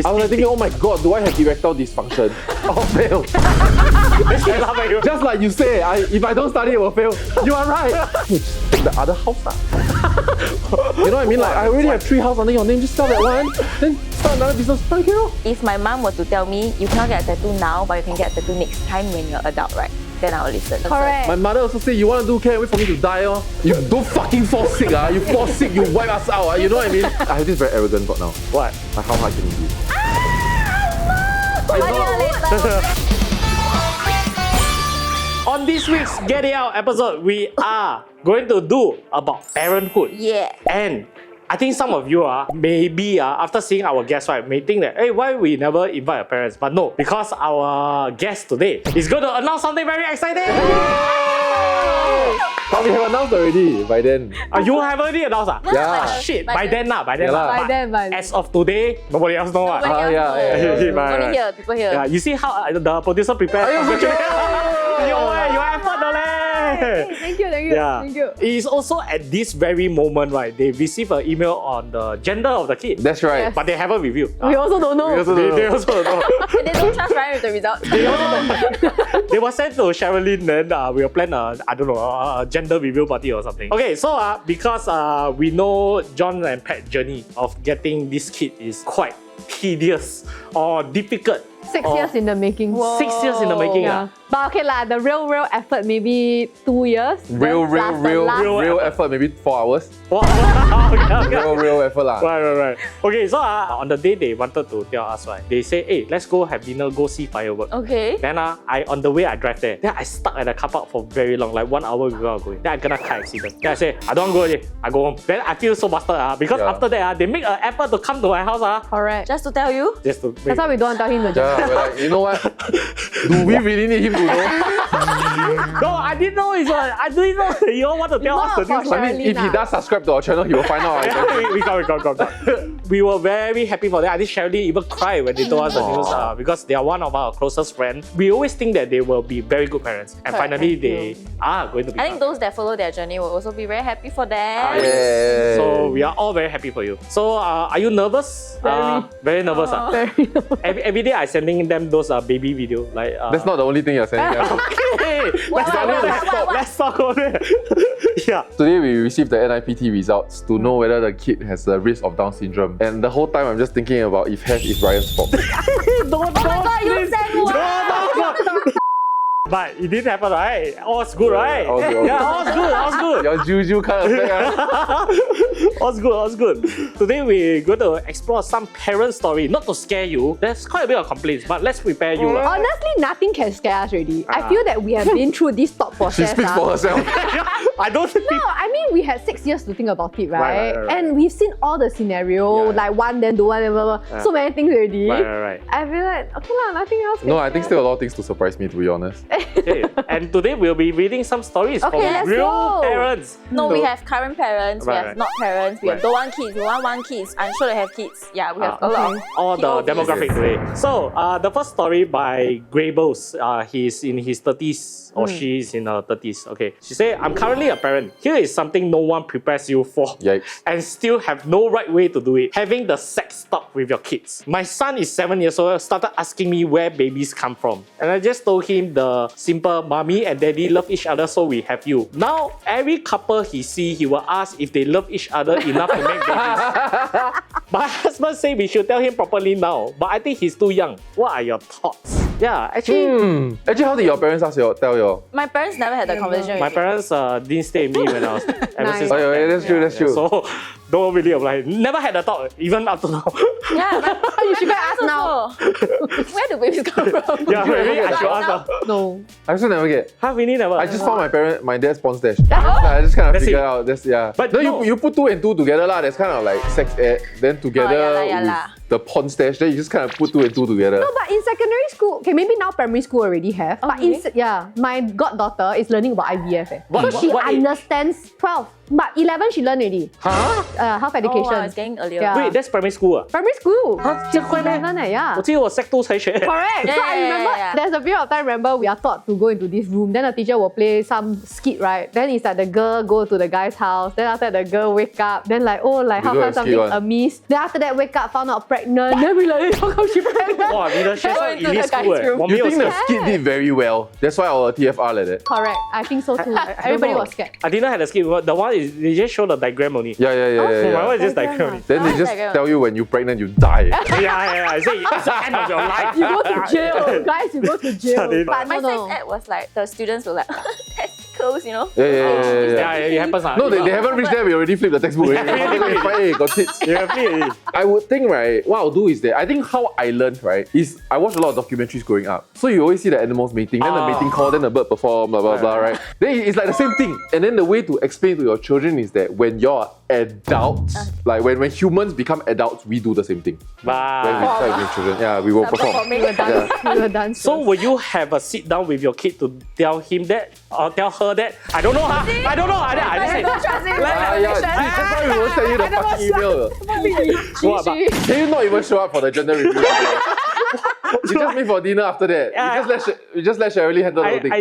I was like thinking, oh my god, do I have erectile dysfunction? Oh, fail. Just like you say, if I don't study, it will fail. You are right. Just take the other house. You know what I mean? Like, I already have 3 houses under your name, just sell that one, then start another business. Thank you. If my mom were to tell me, you cannot get a tattoo now, but you can get a tattoo next time when you're adult, right? Then I'll listen. Correct. My mother also say, you want to do care, wait for me to die. Oh. You don't fucking fall sick. You fall sick, you wipe us out. You know what I mean? I have this very arrogant thought now. What? Like, how hard can it be? On this week's Get It Out episode, we are going to do about parenthood. Yeah. And I think some of you maybe after seeing our guests, right, may think that, hey, why we never invite our parents? But no, because our guest today is going to announce something very exciting. But we have announced already by then. You have already announced? Yeah. Shit, by then. By then. As of today, nobody else knows. Nobody else knows. Only here, people here. Yeah, you see how the producer prepared? Your effort, Thank you. It is also at this very moment, right? They receive an email on the gender of the kid. That's right. Yes. But they haven't reviewed. We also don't know. They also don't know. And they don't trust Ryan with the results. They were sent to Sherilyn, then we'll plan a gender review party or something. Okay, so because we know John and Pat's journey of getting this kid is quite tedious or difficult. 6 years in the making. 6 years in the making. Yeah. But okay lah, the real effort maybe 2 years. Real effort, maybe 4 hours. Okay. Real effort lah. Right. Okay, so on the day they wanted to tell us, right, they say, hey, let's go have dinner, go see fireworks. Okay. Then on the way I drive there, then I stuck at the car park for very long, like 1 hour without going. Then I got a car accident. Then I say, I don't want to go already. I go home. Then I feel so bastard because after that they make an effort to come to my house. Correct. Just to tell you. Just to That's why we don't want to tell him the job. Yeah, we're like, you know what? Do we really need him to know? No, I didn't know it's I didn't know you all want to tell us the news. I mean, if he does subscribe to our channel, he will find out. We got. We were very happy for that. I think Sherilyn even cried when they told us the news because they are one of our closest friends. We always think that they will be very good parents, and finally they are going to be. I think those that follow their journey will also be very happy for them. Yeah. So we are all very happy for you. So are you nervous? Very nervous. Every day I sending them those baby video. Like that's not the only thing you're saying. Okay, let's talk about it. Yeah. Today we received the NIPT results to know whether the kid has the risk of Down syndrome. And the whole time I'm just thinking about if has is Ryan's fault. Oh my god, you said what? But it didn't happen, right? All's good, right? All's good. Yeah, all's good. Your juju kind of thing. All's good. Today we're going to explore some parent story, not to scare you. There's quite a bit of complaints, but let's prepare you. Honestly, nothing can scare us already. I feel that we have been through this thought process. She speaks for herself. I don't think. No, I mean, we had 6 years to think about it, right? Right. And we've seen all the scenario, like one, then do one, then blah, blah. So many things already. Right. I feel like, okay lah, nothing else. No, I think still a lot of things to surprise me, to be honest. Okay. And today we'll be reading some stories from real parents. No, we have current parents, we have Right. not parents, we have don't want kids, we want one kids. I'm sure they have kids. Yeah, we have a lot of All the POVs. demographic today. So the first story by Grables, he's in his 30s or she's in her 30s. Okay, she said, I'm currently a parent. Here is something no one prepares you for. Yikes. And still have no right way to do it. Having the sex talk with your kids. My son is 7 years old, started asking me where babies come from. And I just told him the simple mommy and daddy love each other, so we have you. Now, every couple he see, he will ask if they love each other enough to make babies. My husband say we should tell him properly now, but I think he's too young. What are your thoughts? Yeah, actually, Actually, how did your parents tell you? My parents never had the conversation my with me. parents didn't stay with me when I was ever since. Oh, yeah, that's true. So don't really apply. Never had a thought, even up to now. Yeah, You should go ask now. Where do babies come from? Yeah, maybe I should ask now. No. I also never get. Huh, really never? I just found my dad's porn stash. I just kind of That's figured it. out. That's But no, no. you put 2 and 2 together lah. That's kind of like sex ed. Then together yeah with lah. the porn stash. Then you just kind of put 2 and 2 together. No, but in secondary school, okay, maybe now primary school already have. But Okay. my goddaughter is learning about IVF. So she what age? understands 12. But 11 she learned already. Huh? Health Oh, education. wow, it's getting earlier. Yeah. Wait, that's primary school 啊？ Primary school.这快咩？ 11 yeah. 我记得我 Sec 2才学。 Correct. Yeah, so I yeah, remember yeah. there's a period of time. Remember we are taught to go into this room. Then the teacher will play some skit, right? Then it's like the girl go to the guy's house. Then after that, the girl wake up. Then like You how do come a skit something one. amiss? Then after that wake up found out pregnant. Then we like, how come she pregnant? 哇，你的学校 Go into the elite school guy's room. 我没 You 有 think the skit did very well? That's why our TFR like that. Correct. I think so too. Everybody was scared. I didn't have the skit. The one is they just show the diagram only. Yeah. My one is just Diagram diagram. Then they just tell you when you're pregnant, you die. yeah. I say it's the end of your life. You go to jail, guys. You go to jail. Suddenly. But My no. sex ed was like the students were like testicles, you know. Yeah, it happens. No, they haven't reached there. We already flipped the textbook. Hey, got tits. Yeah, I would think, right, what I'll do is that I think how I learned, right, is I watched a lot of documentaries growing up. So you always see the animals mating, then the mating call, then the bird perform, blah, blah, blah, right? Then it's like the same thing. And then the way to explain to your children is that when you're adults, like when humans become adults, we do the same thing. When we Wow. start with children, yeah, we will perform. We were done. We were done. So will you have a sit down with your kid to tell him that or tell her that? I don't know, huh? I don't know. I just say. That's why we won't send you the fucking email. What about- Can you not even show up for the gender review? You just meet for dinner after that. You just let Shirley handle the whole thing.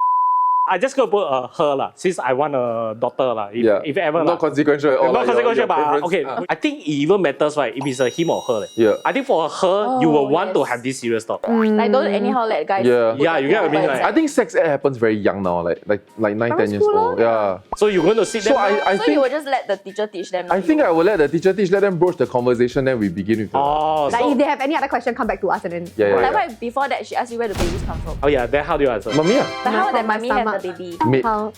I just gonna put her lah, since I want a daughter lah. If ever lah. Not consequential at all. Not like consequential, your but preference. okay. I think it even matters, right? If it's a him or her. Yeah. I think for her, you will want to yes. have this serious talk. Like don't anyhow let guys. Yeah. put Yeah, you get what I mean, their right? I think sex ed happens very young now, like 9-10 years school old. Yeah. So you're going to sit So there. I So you think will just let the teacher teach them. I think I will let the teacher teach, let them broach the conversation, then we begin with the Oh, Like so, if they have any other question, come back to us and then. Yeah. Like what before that she asked you where the babies come from. oh yeah. Then how do you answer? Mummy. But how From that my mommy has stomach. the baby? Mate. How?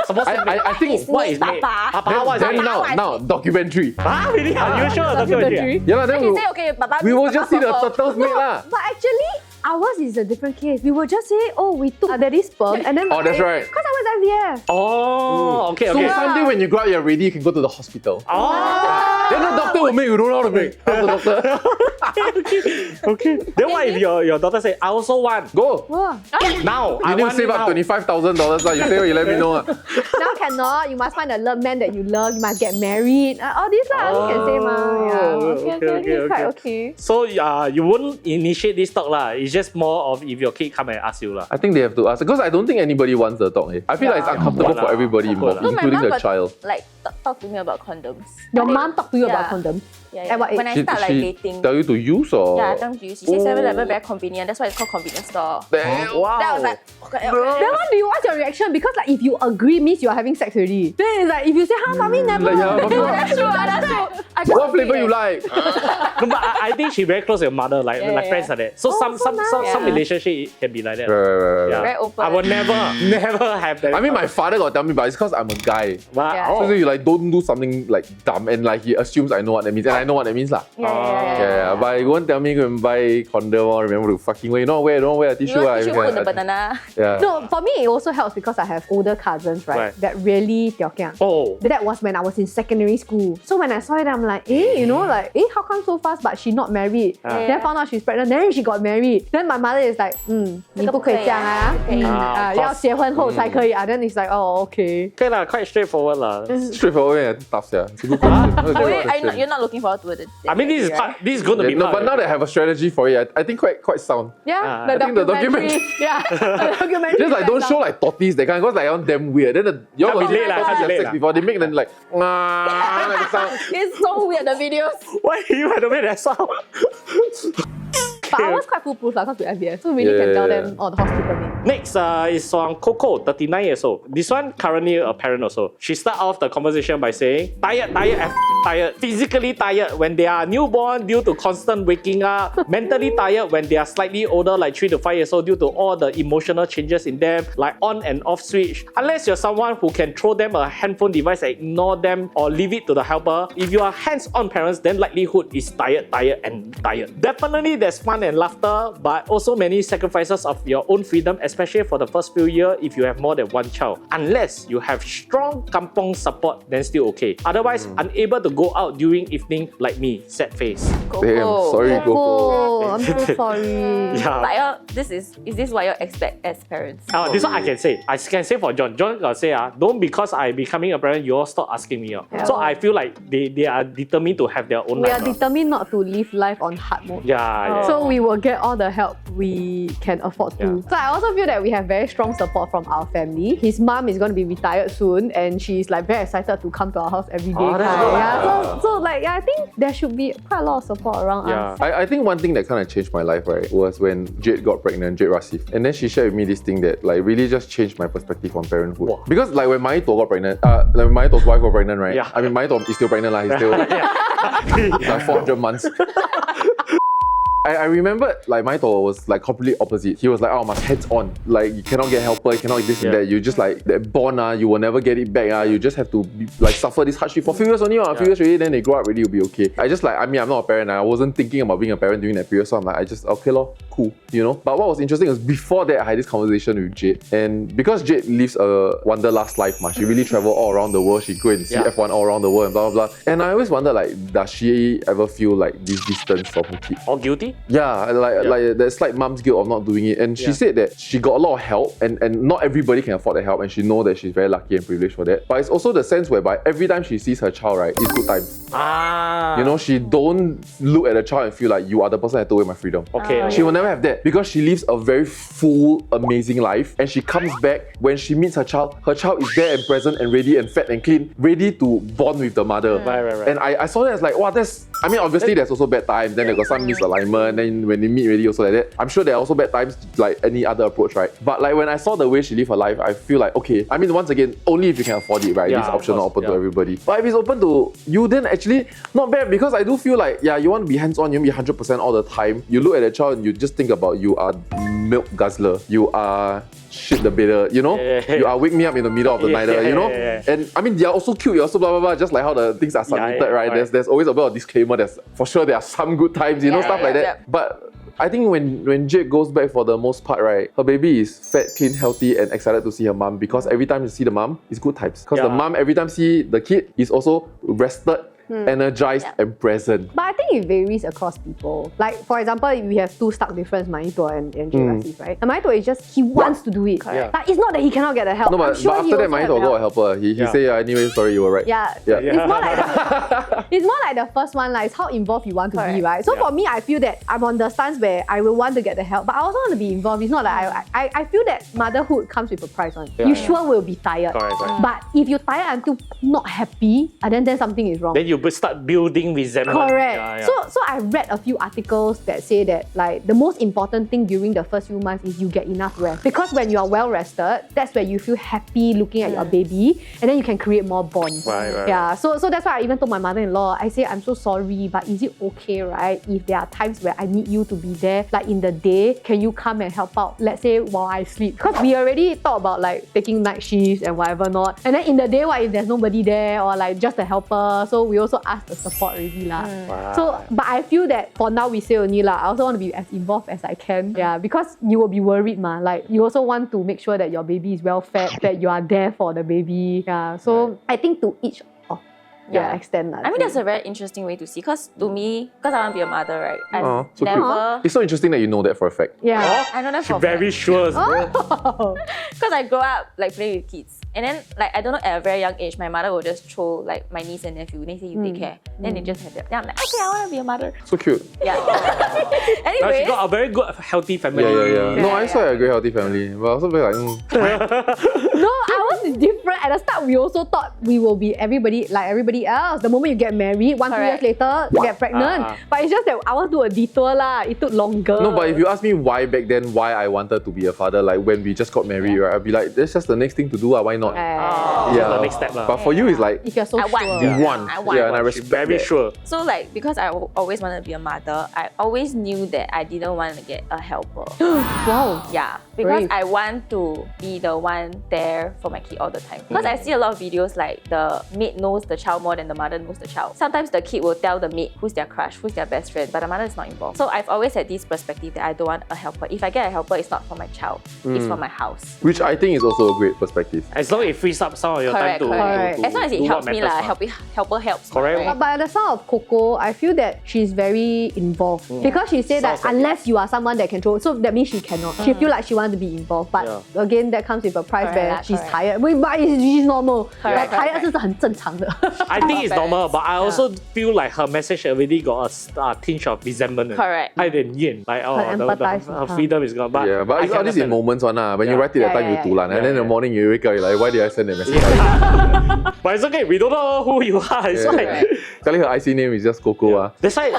Supposed to I think what is made? Papa. Papa, what is then made? now documentary. Ah, really? Are you sure? Documentary. Yeah, lah, then Then she say okay, Papa. we will just see the Papa. turtles mate lah. But actually, ours is a different case. We will just say, oh, we took daddy's sperm and then. Oh, that's right. Because I was IVF. Oh, okay, So okay. someday when you grow up, you're ready, you can go to the hospital. Oh, Then the doctor will make you don't know how to make. Ask the doctor. okay. Then what if your daughter say, I also want? Go. Wow. Now, You I need to want save up now. $25,000. You say, you let me know. Now cannot. You must find a love man that you love. You must get married. All these lah. You can say ma. Yeah. Okay. Quite okay. So you wouldn't initiate this talk lah. It's just more of if your kid come and ask you lah. I think they have to ask because I don't think anybody wants the talk. I feel like it's uncomfortable Yeah. for everybody involved, No, my including mom the got, child. Like talk to me about condoms. Your mom talk to you about Yeah. condoms. Yeah, At what age? When I start like dating. tell you to use or? Yeah, I tell them to use. She say 7-Eleven very convenient. That's why it's called convenience store. Damn. Wow. Then I was like, okay. Then what do you? What's your reaction? Because like if you agree means you are having sex already. Then it's like if you say, mommy never. Like, yeah, mommy, That's true. That's true. I just what flavor agree. you like? No, but I think she very close to your mother, like Yeah, friends like that. So Oh, some so nice. some Yeah. relationship can be like that. Right. Yeah. Very open. I will never have that. I mean, my father got tell me, but it's because I'm a guy. Wow. Yeah. So Oh. you like don't do something like dumb and like he assumes I know what that means and I know what that means lah. Yeah. But he won't tell me go and buy condom or remember to fucking wear. You don't wear a You tissue. know, ah. tissue put the banana. Yeah. No, for me it also helps because I have older cousins, right? Right. That really tiokiang. Oh. But that was when I was in secondary school. So when I saw it, I'm like, how come so fast? But she not married. Yeah. Then found out she's pregnant. Then she got married. Then my mother is like, 你不可以这样啊，这个不可以啊要结婚后才可以啊。Then it's like, oh, okay. Okay lah, quite straightforward lah. Straightforward and tough, yeah. It's a good question. That's a good Wait, question. you're not looking forward to it. I mean, this is going to Yeah, be no, part but of now it. they have a strategy for it. I think quite sound. Yeah, I think the documentary- Yeah, the documentary. Just like don't show like tortoise that kind, because like damn weird. Then you all Can't got relate lah, can't have relate sex lah. before they make them like like the sound. It's so weird, the videos. Why you had to make that sound? But I was quite foolproof because we IVF, so we really can tell Yeah. them the hospital name. Next is on Coco, 39 years old. This one currently a parent also. She start off the conversation by saying, tired, physically tired when they are newborn due to constant waking up, mentally tired when they are slightly older, like 3 to 5 years old, due to all the emotional changes in them, like on and off switch. Unless you're someone who can throw them a handphone device and ignore them or leave it to the helper, if you are hands-on parents, then likelihood is tired. Definitely there's fun and laughter pressure, but also many sacrifices of your own freedom, especially for the first few years if you have more than one child. Unless you have strong kampong support, then still okay. Otherwise, unable to go out during evening like me, sad face. Damn, sorry, Goko. Oh, I'm so sorry. Yeah. But is this what you expect as parents? This one I can say. I can say for John. John got say, don't because I becoming a parent, you all stop asking me. Yeah. So I feel like they are determined to have their own We life. are determined not to live life on hard mode. Yeah. So we will get all the help we can afford to. Yeah. So I also feel that we have very strong support from our family. His mom is going to be retired soon and she's like very excited to come to our house every day. Oh, that's good. Yeah, so like I think there should be quite a lot of support around us. I think one thing that kind of changed my life, right, was when Jade got pregnant, Jade Rasif. And then she shared with me this thing that like really just changed my perspective on parenthood. Wow. Because like when Maito got pregnant, like when Maito's wife got pregnant, right? Yeah. I mean, Maito is still pregnant, like, he's still like 400 months. I remember like Maito was like completely opposite. He was like, oh, must hands on. Like you cannot get helper, you cannot this and that. You just like that bond, you will never get it back. You just have to be, like suffer this hardship for a few years only. A few years already, then they grow up already, you'll be okay. I just like, I mean, I'm not a parent. I wasn't thinking about being a parent during that period. So I'm like, I just, okay lor, cool, you know. But what was interesting was before that, I had this conversation with Jade. And because Jade lives a wanderlust life, she really travel all around the world. She go and see F1 all around the world and blah, blah, blah. And I always wonder like, does she ever feel like this distance from her kid? Or guilty? Yeah, like that slight mom's guilt of not doing it. And she said that she got a lot of help and not everybody can afford the help, and she know that she's very lucky and privileged for that. But it's also the sense whereby every time she sees her child, right, it's good times. Ah. You know, she don't look at the child and feel like you are the person that took away my freedom. Okay. She will never have that because she lives a very full, amazing life, and she comes back when she meets her child is there and present and ready and fat and clean, ready to bond with the mother. Right. And I saw that as like, wow, that's, I mean, obviously there's also bad times, then there got some misalignment, then when they meet already also like that. I'm sure there are also bad times like any other approach, right? But like when I saw the way she lived her life, I feel like, okay, I mean, once again, only if you can afford it, right? This option not open to everybody. But if it's open to you, then actually not bad, because I do feel like, you want to be hands-on, you want to be 100% all the time. You look at a child and you just think about you are milk guzzler, you are shit the bitter, you know? You are wake me up in the middle of the night, you know? And I mean, they are also cute, you're also blah, blah, blah, just like how the things are submitted, right? There's always a bit of disclaimer, there's for sure there are some good times, you know, stuff like that. But I think when Jade goes back for the most part, right, her baby is fat, clean, healthy, and excited to see her mom, because every time you see the mom, it's good times. Because the mom, every time see the kid, is also rested, energized, and present. But I think it varies across people. Like, for example, we have two stark difference, Manito and Jade Rasif, right? And Manito is just, he wants to do it. Like, it's not that he cannot get the help. No, but, I'm sure but after that, Manito got a helper. He say, anyway, sorry, you were right. It's more like it's more like the first one, like, it's how involved you want to be, right? So for me, I feel that I'm on the stance where I will want to get the help, but I also want to be involved. It's not like I feel that motherhood comes with a price on. You sure will be tired. Correct. But if you're tired until not happy, then something is wrong. Then you start building resentment. Correct. So I read a few articles that say that like the most important thing during the first few months is you get enough rest. Because when you are well rested, that's where you feel happy looking at your baby, and then you can create more bonds. Right. So that's why I even told my mother-in-law, I say, I'm so sorry, but is it okay, right? If there are times where I need you to be there, like in the day, can you come and help out? Let's say while I sleep. Because we already thought about like taking night shifts and whatever not. And then in the day, what if there's nobody there or like just a helper? So we also ask the support already lah. So, but I feel that for now we say only lah. I also want to be as involved as I can. Because you will be worried ma. Like you also want to make sure that your baby is well fed, that you are there for the baby. So I think to each of extent lah. I mean, that's a very interesting way to see. Because to me, because I want to be a mother, right? I've so never. it's so interesting that you know that for a fact. I know that for a fact. Very sure. Because I grew up like playing with kids. And then like I don't know, at a very young age, my mother will just throw like my niece and nephew. They say you take care. Then they just have that. Then I'm like, okay, I want to be a mother. So cute. Anyway. Now she got a very good, healthy family. No, I saw a great healthy family, but also very like. No, ours is different. At the start, we also thought we will be everybody like everybody else. The moment you get married, 1-2 years later, you get pregnant. But it's just that I want to do a detour lah. It took longer. No, but if you ask me why back then, why I wanted to be a father, like when we just got married, right, I'd be like, that's just the next thing to do. Why not? not. Oh. Yeah, the next step. But for you, it's like If you're so I want. sure. you want. I want. Yeah, and I She's respect very that. sure. So like because I always wanted to be a mother, I always knew that I didn't want to get a helper. Wow. Yeah, because Brave. I want to be the one there for my kid all the time. Because I see a lot of videos like the maid knows the child more than the mother knows the child. Sometimes the kid will tell the maid who's their crush, who's their best friend, but the mother is not involved. So I've always had this perspective that I don't want a helper. If I get a helper, it's not for my child, it's for my house. Which I think is also a great perspective. As long as it frees up some of your Correct, time to, correct. to As long as do it what helps me, matters, helper helps. Correct. Right? But by the sound of Coco, I feel that she's very involved because she said that Sounds like unless you are someone that control, so that means she cannot. She feel like she wants to be involved, but again, that comes with a price Correct where lah, she's correct. tired. But she's normal. Correct, Like, tired correct. 是很正常的。 I think it's normal, but I Yeah. also feel like her message already got a tinge of resentment. Correct. 有点厌, like Her empathize with her her. freedom is gone. But Yeah, but I it's can all this in understand. moments one When you Yeah. write it that time, Yeah, you dulan, and then in the morning you wake up, you're like, why did I send that message? But it's okay, we don't know who you are. It's Yeah. like, Telling her IC name is just Coco. that's why,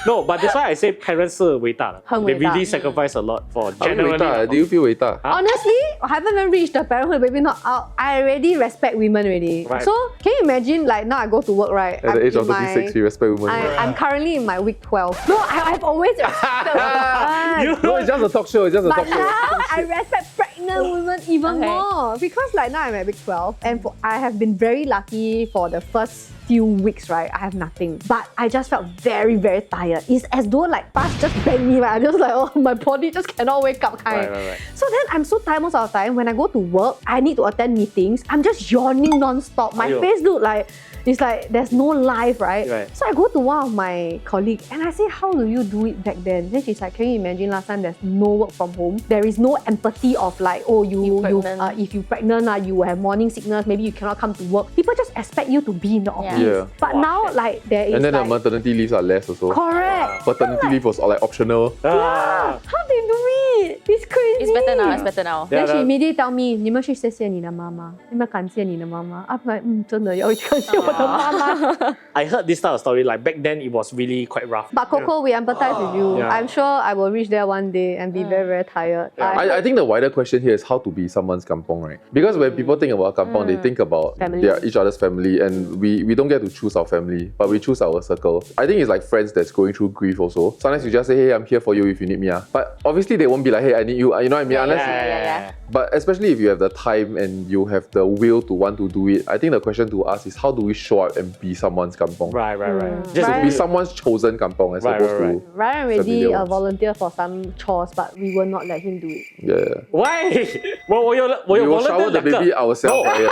no, but that's why I say parents 是伟大的. 很 They 伟大。 really sacrifice a lot for Are you generally. wait, do you feel wait? Honestly, I haven't even reached the parenthood, maybe not out. I already respect women already. Right. So can you imagine like now I go to work, right? At the I'm age of in 36, you respect women. I'm currently in my week 12. No, I've always respected women. No, it's just a talk show. It's just a But talk show. now I respect pregnant women even Okay. more because like now I'm at week 12 and I have been very lucky for the first few weeks, right? I have nothing. But I just felt very, very tired. It's as though like past just banged me, right? I just like, oh, my body just cannot wake up kind. Right. So then I'm so tired most of the time. When I go to work, I need to attend meetings. I'm just yawning non-stop. My Aiyo. face look like, it's like there's no life, right? Right. So I go to one of my colleagues and I say, how do you do it back then? Then she's like, can you imagine last time there's no work from home? There is no empathy of like, oh, pregnant. if you're pregnant, you have morning sickness, maybe you cannot come to work. People just expect you to be in the office. Yeah. But now like there is And then like, the maternity leaves are less also. correct. Paternity leave was like optional. Ah. How they do it? It's crazy. It's better now, it's better now. Then Yeah, she that- immediately tell me, 你们去谢谢你的妈妈，你们感谢你的妈妈。I'm like, 真的要感谢我的妈妈。 I heard this type of story, like back then it was really quite rough. But Coco, we empathize with you. Yeah. I'm sure I will reach there one day and be very, very tired. I think the wider question here is how to be someone's kampong, right? Because when people think about kampong, they think about Family. each other's family, and we don't get to choose our family, but we choose our circle. I think it's like friends that's going through grief also. Sometimes you just say, hey, I'm here for you if you need me. But obviously they won't be like, hey, I need you. You know what I mean? Unless Yeah. But especially if you have the time and you have the will to want to do it, I think the question to ask is how do we show up and be someone's kampong? Right. Just Right. be someone's chosen kampong as Right, opposed right, to Ryan already familiar ones. volunteer for some chores, but we will not let him do it. yeah. Why? 我有 We will volunteer shower the 两个 baby ourselves. No. Yeah.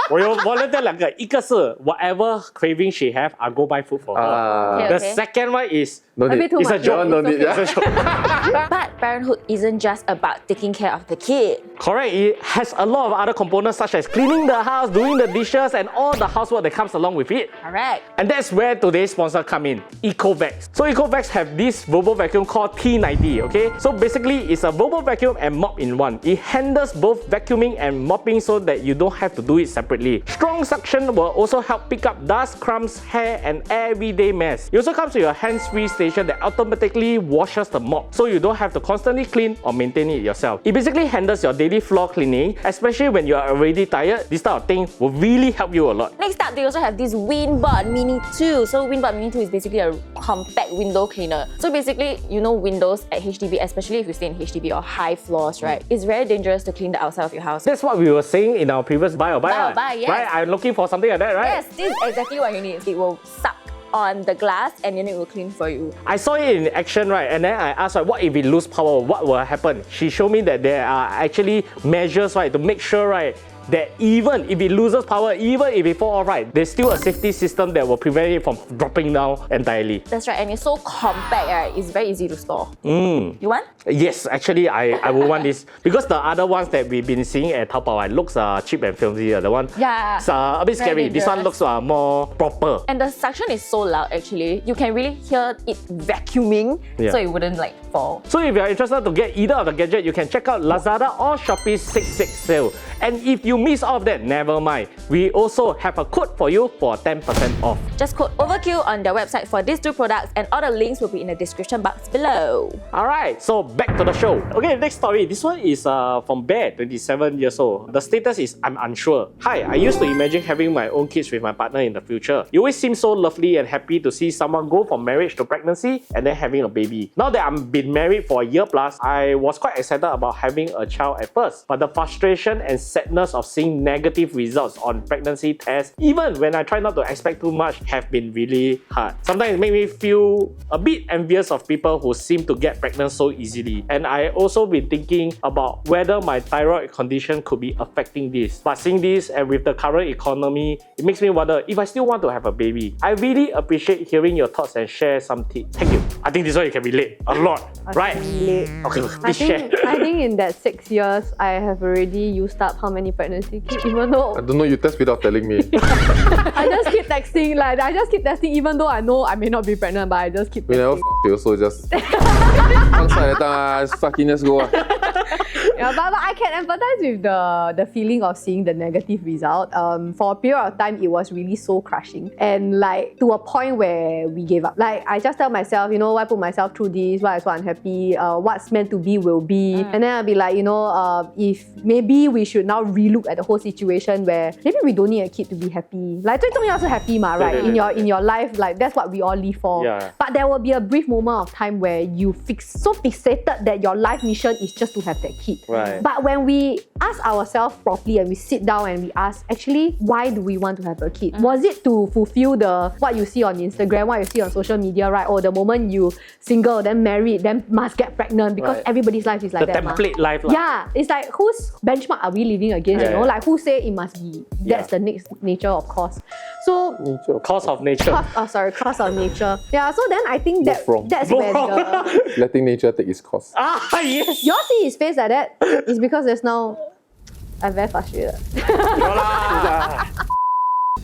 我有 volunteer 两个，一个是 whatever craving she have, I go buy food for her. Ah, The Okay. second one is no A bit need. too It's a much. joke. No need. It's okay. Yeah. But parenthood isn't just about taking care of the kid. correct. It has a lot of other components such as cleaning the house, doing the dishes, and all the housework that comes along with it. Correct. And that's where today's sponsor come in, EcoVacs. So EcoVacs have this robot vacuum called T90, okay? So basically it's a robot vacuum and mop in one. It handles both vacuuming and mopping so that you don't have to do it separately. Strong suction will also help pick up dust, crumbs, hair, and everyday mess. It also comes with a hands-free station that automatically washes the mop, so you don't have to constantly clean or maintain it yourself. It basically handles your daily floor cleaning, especially when you are already tired. This type of thing will really help you a lot. Next up, they also have this Windbot Mini 2. So Windbot Mini 2 is basically a compact window cleaner. So basically, you know windows at HDB, especially if you stay in HDB or high floors, right? It's very dangerous to clean the outside of your house. That's what we were saying in our previous buy or buy. Buy or right? buy, yes. Right? I'm looking for something like that, right? Yes, this is exactly what you need. It will suck on the glass and then it will clean for you. I saw it in action, right? And then I asked her, what if it lose power? What will happen? She showed me that there are actually measures, right, to make sure, right, that even if it loses power, even if it falls off, right, there's still a safety system that will prevent it from dropping down entirely. That's right, and it's so compact, right? It's very easy to store. You want? Yes, actually, I would want this because the other ones that we've been seeing at Taobao, looks cheap and filmy. The one, Yeah. it's a bit Very scary. This one dangerous. looks more proper. And the suction is so loud actually. You can really hear it vacuuming, Yeah. so it wouldn't like fall. So if you're interested to get either of the gadget, you can check out Lazada or Shopee's 6/6 sale. And if you you miss all of that, never mind. We also have a code for you for 10% off. Just code Overkill on their website for these two products, and all the links will be in the description box below. Alright, so back to the show. Okay, next story. This one is from Bear, 27 years old. The status is I'm unsure. Hi, I used to imagine having my own kids with my partner in the future. It always seems so lovely and happy to see someone go from marriage to pregnancy and then having a baby. Now that I've been married for a year plus, I was quite excited about having a child at first. But the frustration and sadness of seeing negative results on pregnancy tests, even when I try not to expect too much, have been really hard. Sometimes it makes me feel a bit envious of people who seem to get pregnant so easily. And I also been thinking about whether my thyroid condition could be affecting this. But seeing this and with the current economy, it makes me wonder if I still want to have a baby. I really appreciate hearing your thoughts and share some tips. Thank you. I think this one you can relate a lot, right? Okay, please share. I think in that 6 years, I have already used up how many pregnancy kits, even though I don't know, you test without telling me. I just keep texting, even though I know I may not be pregnant, but I just keep We never texting. you, so just fucking go. Yeah, but I can empathize with the feeling of seeing the negative result. For a period of time, it was really soul crushing, and like to a point where we gave up. Like I just tell myself, you know, why put myself through this? Why I'm so unhappy? What's meant to be will be. And then I'll be like, you know, if maybe we should now relook at the whole situation where maybe we don't need a kid to be happy. Like 最重要是 happy 嘛, right? In your life, like that's what we all live for. Yeah. But there will be a brief moment of time where you so fixated that your life mission is just to have that kid. Right. But when we ask ourselves properly and we sit down and we ask, actually, why do we want to have a kid? Was it to fulfill what you see on Instagram, what you see on social media, right? Or the moment you single, then married, then must get pregnant because everybody's life is like The that. template life. Yeah, it's like whose benchmark are we living against? Yeah, you know, yeah. like who say it must be? That's the next nature of course. So Course of nature. course of nature. Yeah, so then I think Both wrong. that's Both where wrong. Letting nature take its course. Ah, yes. you all see his face like that is because there's now I'm very frustrated.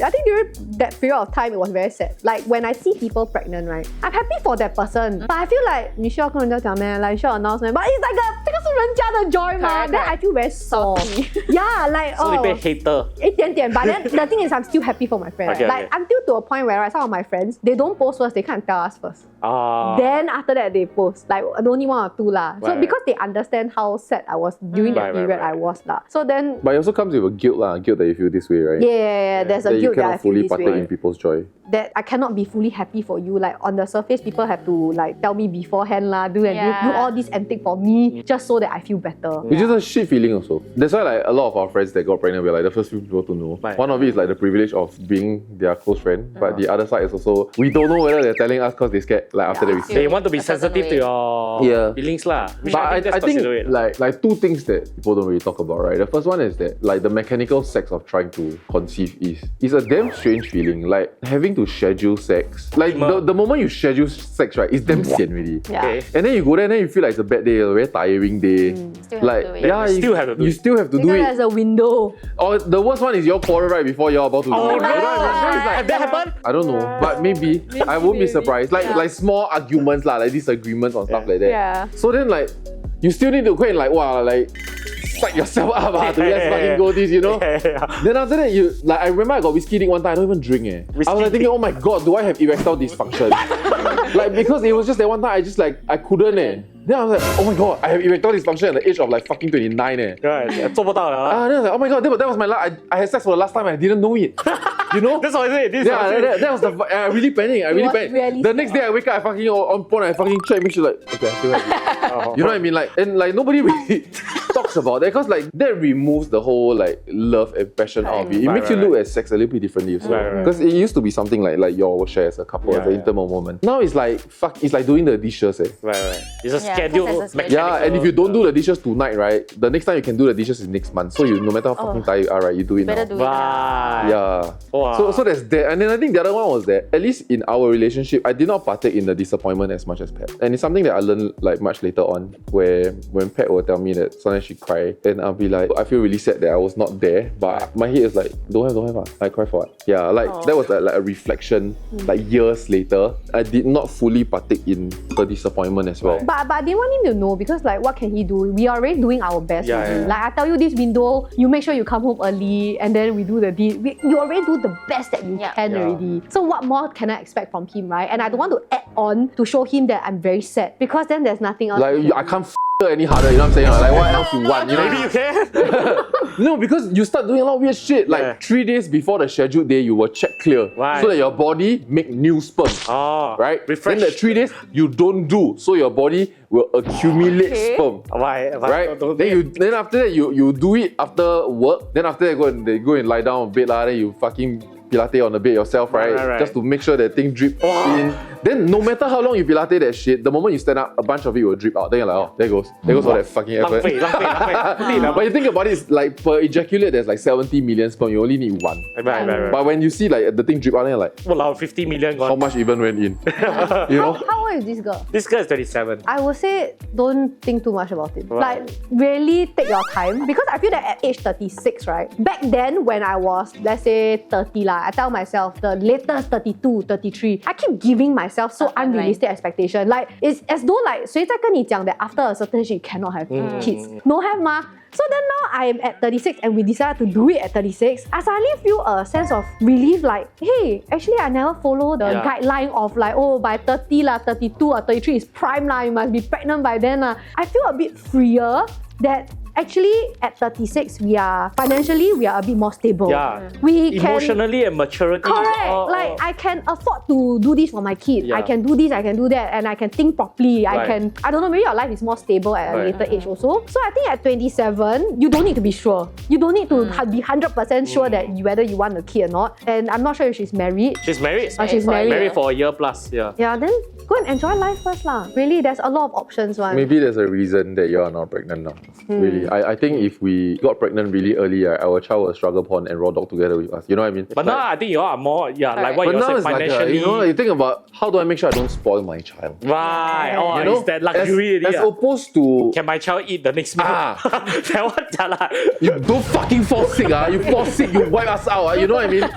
I think during that period of time, it was very sad. Like when I see people pregnant, right? I'm happy for that person, but I feel like 你需要跟人家讲咩? Like 需要 announcement, but it's like 这个是人家的 joy 嘛 Then I feel very sore. Yeah, like So 你被 hater. 一点点 but then the thing is I'm still happy for my friend. Okay, like okay. until to a point where right, some of my friends, they don't post first, they can't tell us first. Ah. Then after that they post, like only one or two lah. So Right. because they understand how sad I was during that Right, period right. I was lah. So then But it also comes with a guilt that you feel this way, right? yeah, there's a That you guilt that I cannot feel fully this partake way. in people's joy. That I cannot be fully happy for you. Like on the surface, people have to like tell me beforehand lah, do all this antic for me just so that I feel better. It's just a shit feeling also. That's why like a lot of our friends that got pregnant, we're like the first few people to know. Right. One of it is like the privilege of being their close friend, but the other side is also we don't know whether they're telling us because they scared like after that we They say. want to be A certain sensitive to way. your Yeah. feelings lah. Which But I think I that's think considerate. like two things that people don't really talk about, right? The first one is that like the mechanical sex of trying to conceive is a damn strange feeling. Like having to schedule sex. Like the moment you schedule sex, right, it's damn sian really. Yeah. Okay. And then you go there and then you feel like it's a bad day, a very tiring day. Still have Like to do it. yeah, You still have to do you it. still have to do Because it. there's a window. Or the worst one is your quarrel right before you're about to do Oh it. no! You know what I mean? Then it's like, Have that happened? I don't know, but maybe I won't be maybe. surprised. Like small arguments lah, like disagreements or stuff like that. Yeah. So then like you still need to go and like wow like psych yourself up to let's fucking go this, you know. Yeah. Then after that you like I remember I got whiskey dick one time. I don't even drink I was Whiskey like thinking, oh my god, do I have erectile dysfunction? Like because it was just that one time I couldn't Then I was like, oh my god, I have erectile dysfunction at the age of like fucking 29 Right. 做不到了啊。 Then I was like, oh my god, that was my last. I had sex for the last time and I didn't know it. You know? That's what I say. This is what I say. That was the. I really panicked. I really was panicked. really The next day I wake up, I fucking on porn, I fucking check, make sure like, okay, I still have it. You know what I mean? Like, and like nobody really talks about that because like that removes the whole like love and passion out of it. It makes you look at sex a little bit differently. Right. Because it used to be something like your share as a couple, as an intimate moment. Now it's like it's like doing the dishes. Right. It's a Yeah, schedule. because there's a schedule. Yeah, and if you don't do the dishes tonight, right, the next time you can do the dishes is next month. So you no matter how fucking tired you are, right, you do it Better now. do it now. Right. Yeah. Wow. So there's that. And then I think the other one was that at least in our relationship, I did not partake in the disappointment as much as Pat. And it's something that I learned like much later on, where when Pat will tell me that sometimes she cry, then I'll be like, I feel really sad that I was not there, but my head is like, don't have, like cry for what? Yeah, like that was like a reflection, like years later. I did not fully partake in the disappointment as well. But I didn't want him to know because like what can he do? We are already doing our best. Like I tell you this window, you make sure you come home early and then we do the deed. You already do the best that you can already. So what more can I expect from him, right? And I don't want to add on to show him that I'm very sad because then there's nothing else. Like I can't any harder, you know what I'm saying? Like what else you want? You know? Maybe you can. No, because you start doing a lot of weird shit. Like 3 days before the scheduled day, you will check clear. So that your body make new sperm. Right? Refresh. Then the 3 days, you don't do. So your body will accumulate sperm. Why? Right? Then after that, you do it after work. Then after that, they go and lie down on bed. Then you fucking Pilate on the bed yourself, right? Just to make sure that thing drip in. Then no matter how long you Pilate that shit, the moment you stand up, a bunch of it will drip out. Then you're like, oh, there goes all that fucking effort. But you think about it, it's like per ejaculate, there's like 70 million sperm. You only need one. Right. But when you see like the thing drip out, then you're like, well, 50 million gone. How much even went in? You know? How old is this girl? This girl is 27. I would say don't think too much about it. Like really take your time because I feel that at age 36, right? Back then when I was, let's say 30 I tell myself the latest 32, 33, I keep giving myself so unrealistic expectation. Like it's as though like 谁在跟你讲 that after a certain age you cannot have kids. No have ma. So then now I am at 36 and we decided to do it at 36. I suddenly feel a sense of relief like, hey, actually I never follow the guideline of like, oh, by 30 32 or 33 is prime you must be pregnant by then I feel a bit freer that actually at 36 we are financially a bit more stable. We emotionally and maturity. Correct. Like I can afford to do this for my kid. I can do this, I can do that, and I can think properly. I don't know, maybe your life is more stable at a later age also. So I think at 27, you don't need to be sure. You don't need to be 100% sure that whether you want a kid or not. And I'm not sure if she's married. She's married. She's married. Married for a year plus. Yeah, then go and enjoy life first lah. Really, there's a lot of options. Maybe there's a reason that you're not pregnant now. Really. I think if we got pregnant really early, our child will struggle upon and raw dog together with us. You know what I mean? But now I think you all are more, like what you said, financially. You think about how do I make sure I don't spoil my child? Right. You know, it's that luxury. As opposed to... Can my child eat the next meal? That one jialat. You don't fucking fall sick. You fall sick, you wipe us out. You know what I mean?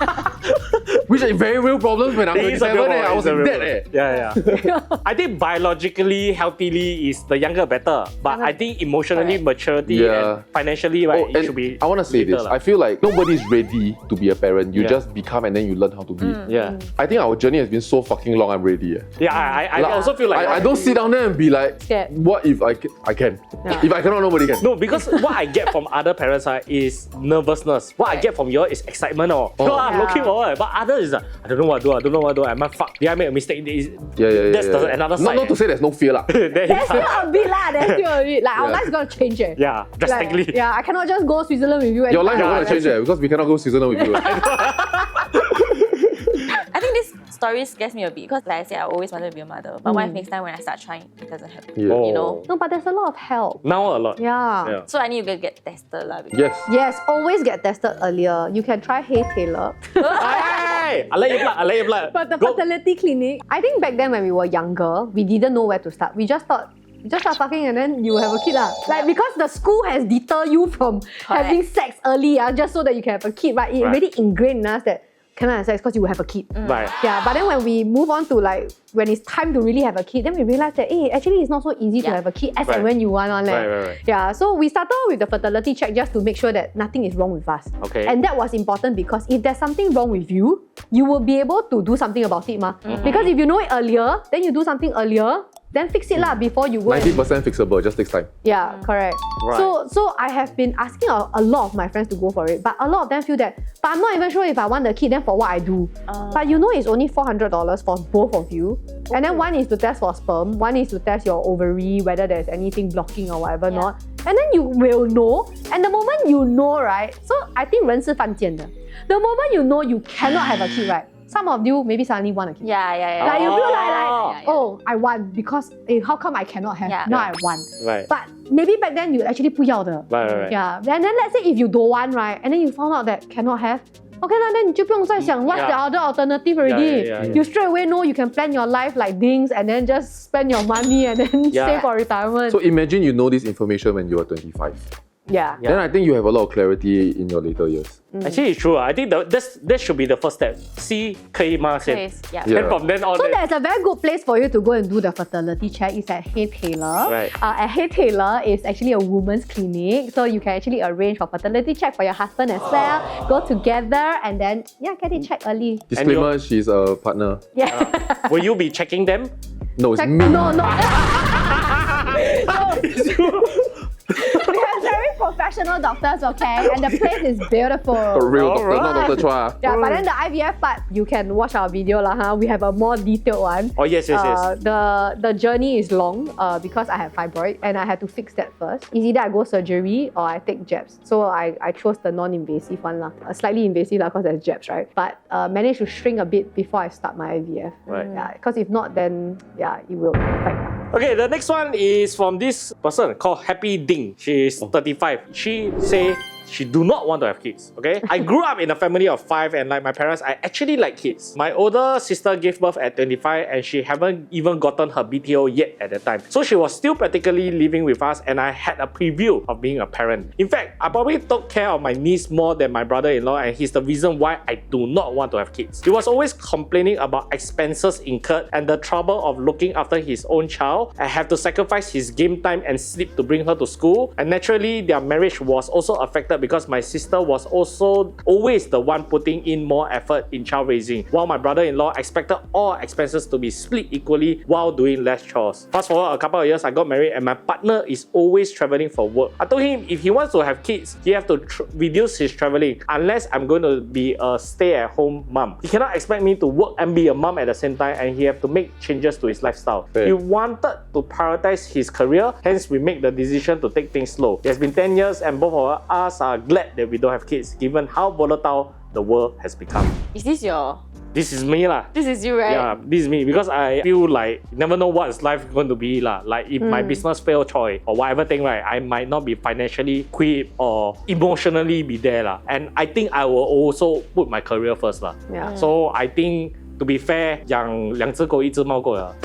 Which is very real problems when I'm 27 and I was dead. Yeah. I think biologically, healthily is the younger better. But I think emotionally, maturity and financially, right, it should be. I want to say this. I feel like nobody's ready to be a parent. You just become and then you learn how to be. I think our journey has been so fucking long. I'm ready. I also feel like I don't sit down there and be like, what if I can? If I cannot, nobody can. No, because what I get from other parents is nervousness. What I get from you is excitement. I'm looking forward. But others is I don't know what to do. Am I fucked? Did I make a mistake? That's another side. Not to say there's no fear lah. There's still a bit lah. Like our life's gonna change. Drastically. Like, I cannot just go Switzerland with you. Your life is gonna change because we cannot go Switzerland with you. I think this story scares me a bit because like I said, I always wanted to be a mother. But what if next time when I start trying, it doesn't happen? You know? No, but there's a lot of help. Now a lot. Yeah. So I need to get tested lah. Yes, always get tested earlier. You can try Hey Taylor. I let you blood. But the fertility clinic, I think back then when we were younger, we didn't know where to start. We just thought, just start fucking and then you have a kid lah. Like because the school has deterred you from having sex early just so that you can have a kid, right? It already ingrained in us that cannot have sex because you will have a kid. Right. Yeah, but then when we move on to like when it's time to really have a kid, then we realize that actually it's not so easy to have a kid as and when you want one. Right. Yeah, so we started with the fertility check just to make sure that nothing is wrong with us. Okay. And that was important because if there's something wrong with you, you will be able to do something about it, Because if you know it earlier, then you do something earlier, then fix it lah before you go. 90% fixable, just takes time. Yeah, correct. Right. So I have been asking a lot of my friends to go for it, but a lot of them feel that, but I'm not even sure if I want the kid, then for what I do. But you know it's only $400 for both of you. And then one is to test for sperm, one is to test your ovary, whether there's anything blocking or whatever not. And then you will know. And the moment you know, right? So I think 人是犯贱的. The moment you know you cannot have a kid, right? Some of you maybe suddenly want a kid. Yeah. Like you feel like oh, I want because how come I cannot have? Now I want. Right. But maybe back then you actually 不要的. Right. Yeah. And then let's say if you don't want, right? And then you found out that cannot have. Okay, then 你就不用再想 what's the other alternative already. You straight away know you can plan your life like things and then just spend your money and then save for retirement. So imagine you know this information when you were 25. Yeah. Then I think you have a lot of clarity in your later years. Actually, it's true. I think that should be the first step. See 可以吗先 Place, yeah. Yeah. Then from then on, So there's a very good place for you to go and do the fertility check. It's at Hey Taylor. Right. At Hey Taylor is actually a woman's clinic. So you can actually arrange for fertility check for your husband as well. Go together and then get it checked early. Disclaimer, she's a partner. Yeah. will you be checking them? No, it's Check- me. No. We have very professional doctors, okay? And the place is beautiful. A real doctor, not Alright. Dr. Chua. Yeah, but then the IVF part, you can watch our video lah. We have a more detailed one. Oh yes. The journey is long because I have fibroid and I had to fix that first. It's either I go surgery or I take jabs. So I chose the non-invasive one lah. Slightly invasive lah because there's jabs, right? But managed to shrink a bit before I start my IVF. Right. Yeah, because if not, then it will affect. Okay, the next one is from this person called Happy Ding. She's 35. She say she do not want to have kids, okay? I grew up in a family of 5 and like my parents, I actually like kids. My older sister gave birth at 25 and she haven't even gotten her BTO yet at that time. So she was still practically living with us and I had a preview of being a parent. In fact, I probably took care of my niece more than my brother-in-law and he's the reason why I do not want to have kids. He was always complaining about expenses incurred and the trouble of looking after his own child and have to sacrifice his game time and sleep to bring her to school. And naturally, their marriage was also affected because my sister was also always the one putting in more effort in child raising, while my brother-in-law expected all expenses to be split equally while doing less chores. Fast forward a couple of years, I got married and my partner is always traveling for work. I told him if he wants to have kids, he have to reduce his traveling unless I'm going to be a stay-at-home mom. He cannot expect me to work and be a mom at the same time and he have to make changes to his lifestyle. Fair. He wanted to prioritize his career, hence we make the decision to take things slow. It has been 10 years and both of us are glad that we don't have kids given how volatile the world has become. Is this your... This is me lah. This is you, right? Yeah, this is me because I feel like you never know what is life going to be lah. Like if my business fail choice or whatever thing, right, I might not be financially equipped or emotionally be there lah. And I think I will also put my career first lah. Yeah. So I think to be fair, 养两只狗一只猫够了。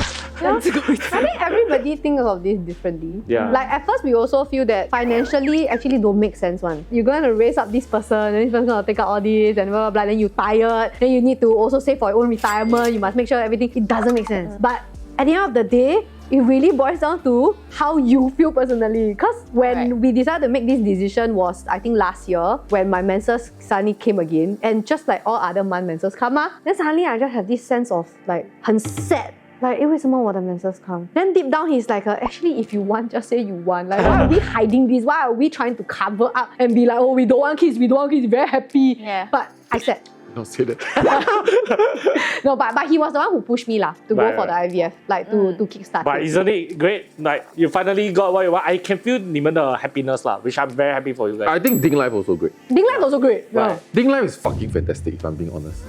I think everybody thinks of this differently. Yeah. Like at first we also feel that financially actually don't make sense one. You're going to raise up this person, and this person's going to take out all this and blah, blah, blah, then you're tired, then you need to also save for your own retirement, you must make sure everything, it doesn't make sense. But at the end of the day, it really boils down to how you feel personally. Because when we decided to make this decision was, I think last year, when my menses suddenly came again, and just like all other month menses come then suddenly I just have this sense of like 很 sad. Like, 为什么我的 menses come? Then deep down he's like, actually if you want, just say you want. Like, why are we hiding this? Why are we trying to cover up and be like, oh, we don't want kids, very happy. Yeah. But I said, Don't say that. no, but he was the one who pushed me lah to go Right, for the IVF, like to kickstart But it. isn't it great? Like you finally got what you want. I can feel 你们的 happiness lah, which I'm very happy for you guys. I think Ding Life also great. Ding Life also great. Right. Yeah. Ding Life is fucking fantastic if I'm being honest.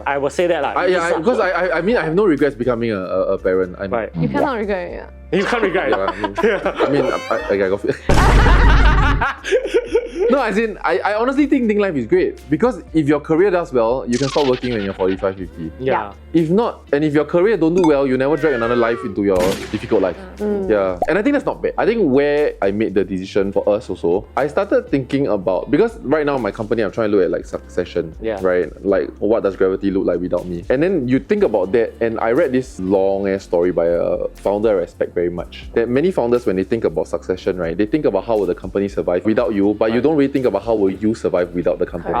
I will say that lah. Because I mean I have no regrets becoming a parent. I'm, Right. You cannot regret it. Yeah. You can't regret it. I mean, I got. No, as in, I honestly think Ding Life is great because if your career does well, you can start working when you're 45, 50. Yeah. If not, and if your career don't do well, you never drag another life into your difficult life. Yeah, and I think that's not bad. I think where I made the decision for us also, I started thinking about, because right now my company, I'm trying to look at like succession, right? Like what does gravity look like without me? And then you think about that, and I read this long ass story by a founder I respect very much. That many founders, when they think about succession, right, they think about how will the company survive without you, but you don't really think about how will you survive without the company.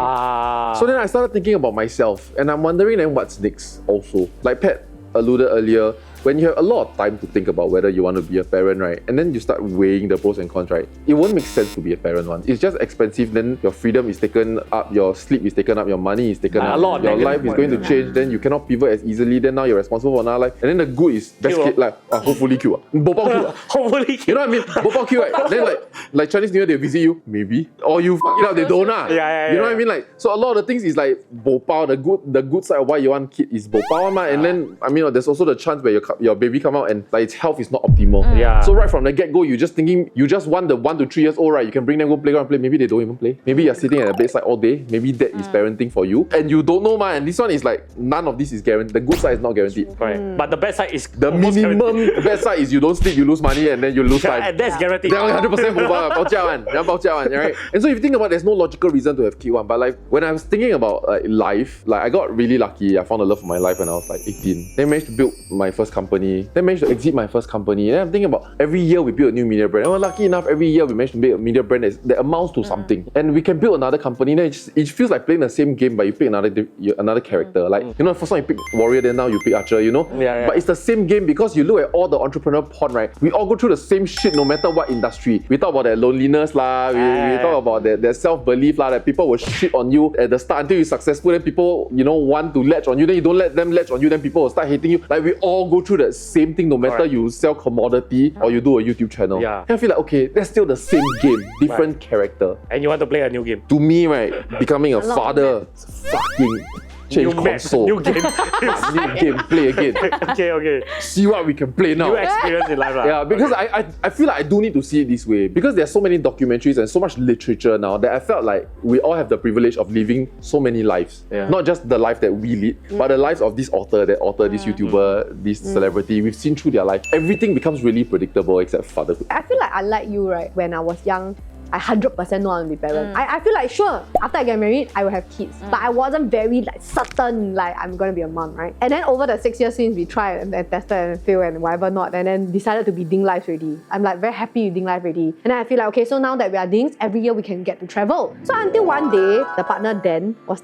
So then I started thinking about myself, and I'm wondering then what's next also. Like Pat alluded earlier, when you have a lot of time to think about whether you want to be a parent, right, and then you start weighing the pros and cons, right, it won't make sense to be a parent once. It's just expensive, then your freedom is taken up, your sleep is taken up, your money is taken up, your life is going to change, then you cannot pivot as easily, then now you're responsible for another life. And then the good is best kid, like hopefully cute. Bopao cute. Hopefully cute. You know what I mean? Bopao cute, right? Then like Chinese New Year, they visit you, maybe. Or you fuck it up, they don't. Yeah. You know what I mean? Like, so a lot of the things is like bopao, the good side of why you want kid is bopao, and then, I mean, there's also the chance where your baby come out and like its health is not optimal. Yeah. So right from the get-go, you're just thinking, you just want the 1 to 3 years old, right? You can bring them go playground and play. Maybe they don't even play. Maybe you're sitting at the bedside all day. Maybe that is parenting for you. And you don't know, man. And this one is like, none of this is guaranteed. The good side is not guaranteed. Right. But the bad side is The minimum bad side is you don't sleep, you lose money, and then you lose time. And that's guaranteed. Then 100% mobile. bao jia one, right? And so if you think about it, there's no logical reason to have kid one. But like when I was thinking about like life, like I got really lucky. I found the love of my life when I was like 18. Then managed to build my first company. Then managed to exit my first company. Then I'm thinking about every year we build a new media brand. And we're lucky enough, every year we managed to build a media brand that amounts to something. And we can build another company. Then it feels like playing the same game, but you pick another character. Like you know, first one you pick warrior, then now you pick archer. You know. Yeah. But it's the same game because you look at all the entrepreneur porn, right? We all go through the same shit no matter what industry. We talk about that loneliness lah. We talk about that self-belief lah. That people will shit on you at the start until you're successful. Then people want to latch on you. Then you don't let them latch on you. Then people will start hating you. Like we all go through that same thing no matter you sell commodity or you do a YouTube channel. Yeah. And I feel like okay, that's still the same game, different character. And you want to play a new game. To me, right, becoming a father, fucking change console. New game. New game, play again. Okay. See what we can play now. New experience in life. Yeah, because I feel like I do need to see it this way because there's so many documentaries and so much literature now that I felt like we all have the privilege of living so many lives. Yeah. Not just the life that we lead, but the lives of this author, this YouTuber, this celebrity. We've seen through their life. Everything becomes really predictable except fatherhood. I feel like unlike you, right, when I was young, I 100% know I want to be parent. I feel like sure, after I get married, I will have kids. But I wasn't very like certain like I'm gonna be a mom, right? And then over the 6 years since we tried and tested and failed and whatever not, and then decided to be Ding Life already. I'm like very happy with Ding Life already. And then I feel like okay, so now that we are Dings, every year we can get to travel. So until one day, the partner Dan was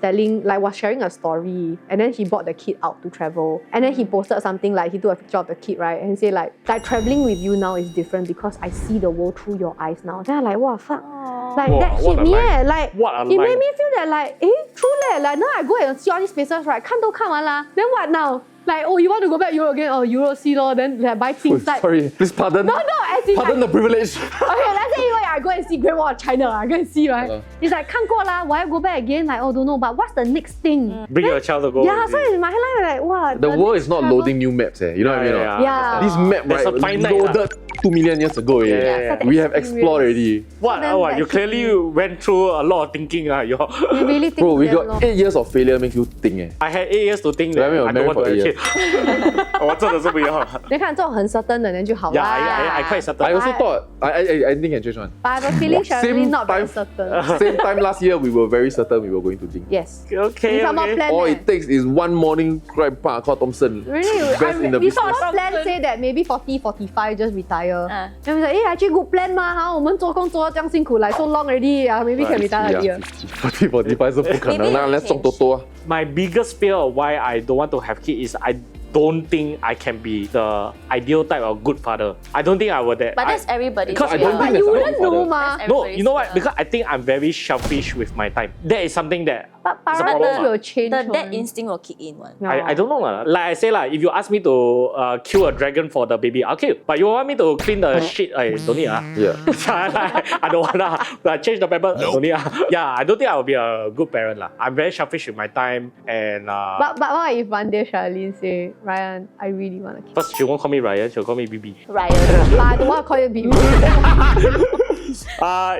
sharing a story, and then he brought the kid out to travel. And then he posted something like he took a picture of the kid, right? And say like traveling with you now is different because I see the world through your eyes now. Then I'm like, wow, fuck. Like Wow, that what hit a me line. like What a it made line. me feel that like true like now I go and see all these places right 看都看完啦 then what now like oh you want to go back Europe again or Europe see lor then like, buy things like Sorry, please pardon. no as in Pardon like, the privilege. okay let's say I go and see Great Wall of China I go and see right it's like 看过啦 why go back again like oh don't know but what's the next thing Bring your child to go. yeah so in my head like wow The world is not loading new maps. You know what I mean? Yeah. This map There's right a finite, loaded 2 million years ago. Yeah. We have explored already. What? Then Oh, that you hit clearly me. went through a lot of thinking. You really think Bro, we damn got long. 8 years of failure makes you think. I had 8 years to think that Yeah, I don't want to married have for kid. 我真的是不要。你看这种很 certain 的人就好 Yeah, 啦 I quite certain. I also thought I think I changed one. but I have a feeling Shirley Same not very time- certain Same time last year we were very certain we were going to Ding. yes Okay, we some more okay. plan All eh. it takes is one morning grab park called Thompson. Really? Best in the we saw business. a plan say that maybe 40, 45 just retire. Ah. Then we like, hey, actually good plan 嘛哈，我们做工做到这样辛苦 like so long already maybe can retire earlier. 40, 45是不可能 Maybe 啦， it 那 will 中多多啊。 My biggest fear of why I don't want to have kids is I don't think I can be the ideal type of good father. I don't think I would that. But that's everybody's because I fear. don't think But you there's a wouldn't good know father. ma. That's No, everybody's you know what? fear. Because I think I'm very selfish with my time. That is something that But It's a priorities problem. will change. The dad one. instinct will kick in one. I don't know lah. Like I say lah, if you ask me to kill a dragon for the baby, I'll kill. But you want me to clean the shit? I don't need Yeah. I don't want lah. Like change the pamper, don't need Yeah, I don't think I will be a good parent lah. I'm very selfish with my time and But what if one day Charlene say, Ryan, I really want a kid. first she won't call me Ryan, she'll call me BB. Ryan. But I don't want to call you baby.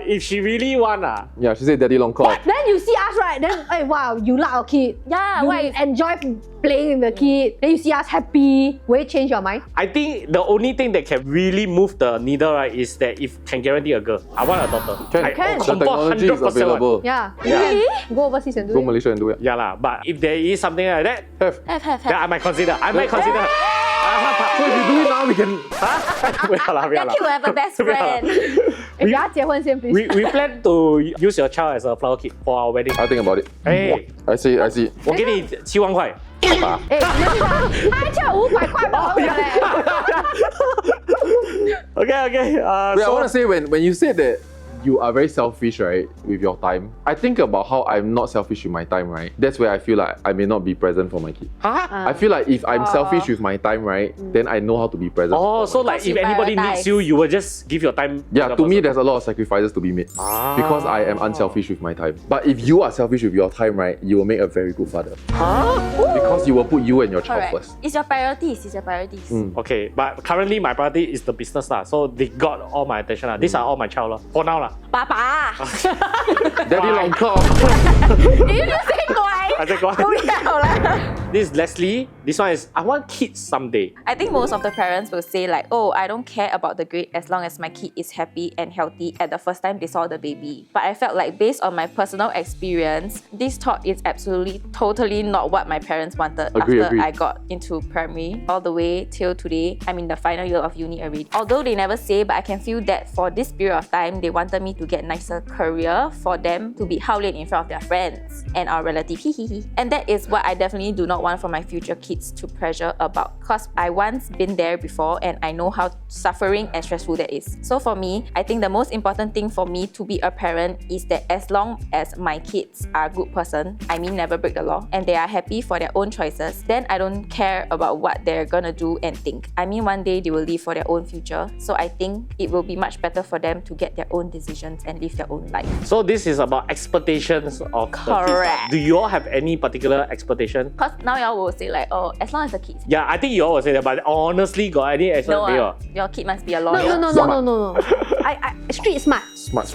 If she really want Yeah, she said daddy long call. Then you see us right, then hey, wow, you like our kid. Yeah, You why? enjoy playing with the kid. Then you see us happy. Will it change your mind? I think the only thing that can really move the needle right is that if can guarantee a girl. I want a daughter. Can. I Can. The confirm technology is 100% available. Yeah. Really? Go overseas and do Go it. Malaysia and do it. Yeah lah, but if there is something like that, Have. then I might consider. I might consider. So if you do it now, we can. 不要啦，不要 Your 啦 kid will have a best 不要啦 friend. 你给他结婚先 please. We plan to use your child as a flower kit for our wedding. I'll think about it. Hey, I see. 我给你7万块。哎，他还欠我500块保我嘞。 Okay. Wait, I want to say when you said that you are very selfish, right, with your time. I think about how I'm not selfish with my time, right? That's where I feel like I may not be present for my kid. Huh? I feel like if I'm selfish with my time, right, then I know how to be present. Oh, for so my like Because if you anybody prioritize. needs you, you will just give your time. to Yeah, the to me, person. there's a lot of sacrifices to be made because I am unselfish with my time. But if you are selfish with your time, right, you will make a very good father because you will put you and your child Correct. first. It's your priorities. It's your priorities. Okay, but currently my priority is the business lah. So they got all my attention lah. These are all my child lah. For now lah. 爸爸， Daddy long call. 你就先乖，I said 乖。不要了。This is Leslie. This one is I want kids someday. I think most of the parents will say like, oh, I don't care about the grade as long as my kid is happy and healthy at the first time they saw the baby. But I felt like based on my personal experience, this thought is absolutely, totally not what my parents wanted after I got into primary. All the way till today, I'm in the final year of uni already. Although they never say, but I can feel that for this period of time, they wanted me to get nicer career for them to be haolian in front of their friends and our relative. And that is what I definitely do not want for my future kids to pressure about, because I once been there before and I know how suffering and stressful that is. So for me, I think the most important thing for me to be a parent is that as long as my kids are a good person, I mean never break the law, and they are happy for their own choices, then I don't care about what they're gonna do and think. I mean one day they will live for their own future, so I think it will be much better for them to get their own decisions and live their own life. So this is about expectations of the Correct. kids. Do you all have any particular expectation? Because now y'all will say like, oh, as long as the kids. Yeah, I think you all will say that, but honestly, got any No, expectation? your kid must be a lawyer. No. I street smart. Smart.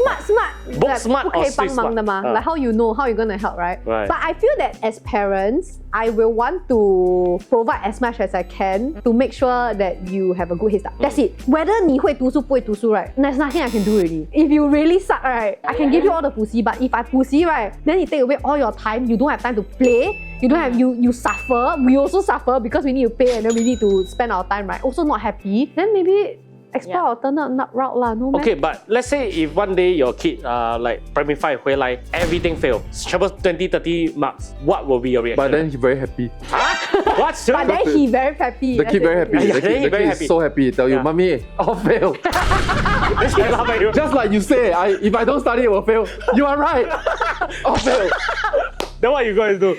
Book smart or street smart? Like how you know, how you're gonna help, right? Right. But I feel that as parents, I will want to provide as much as I can to make sure that you have a good head start. That's it. Whether 你会读书不会读书, right? There's nothing I can do already. If you really suck, right, I can give you all the pussy, but if I pussy, right, then it take away all your time. You don't have time to play. You don't have you suffer. We also suffer because we need to pay and then we need to spend our time, right? Also not happy. Then maybe explore alternate route lah, no Okay, but let's say if one day your kid like primary 5 回来 everything fail, trouble 20-30 marks, what will be your reaction? But then he's very happy. What? But then he very happy. The kid very happy. Yeah, The kid very is happy. so happy. Tell you, Yeah. mommy, I'll fail. Then she laugh at you. Just like you say, if I don't study, I will fail. You are right. I'll fail. Then what you going to do?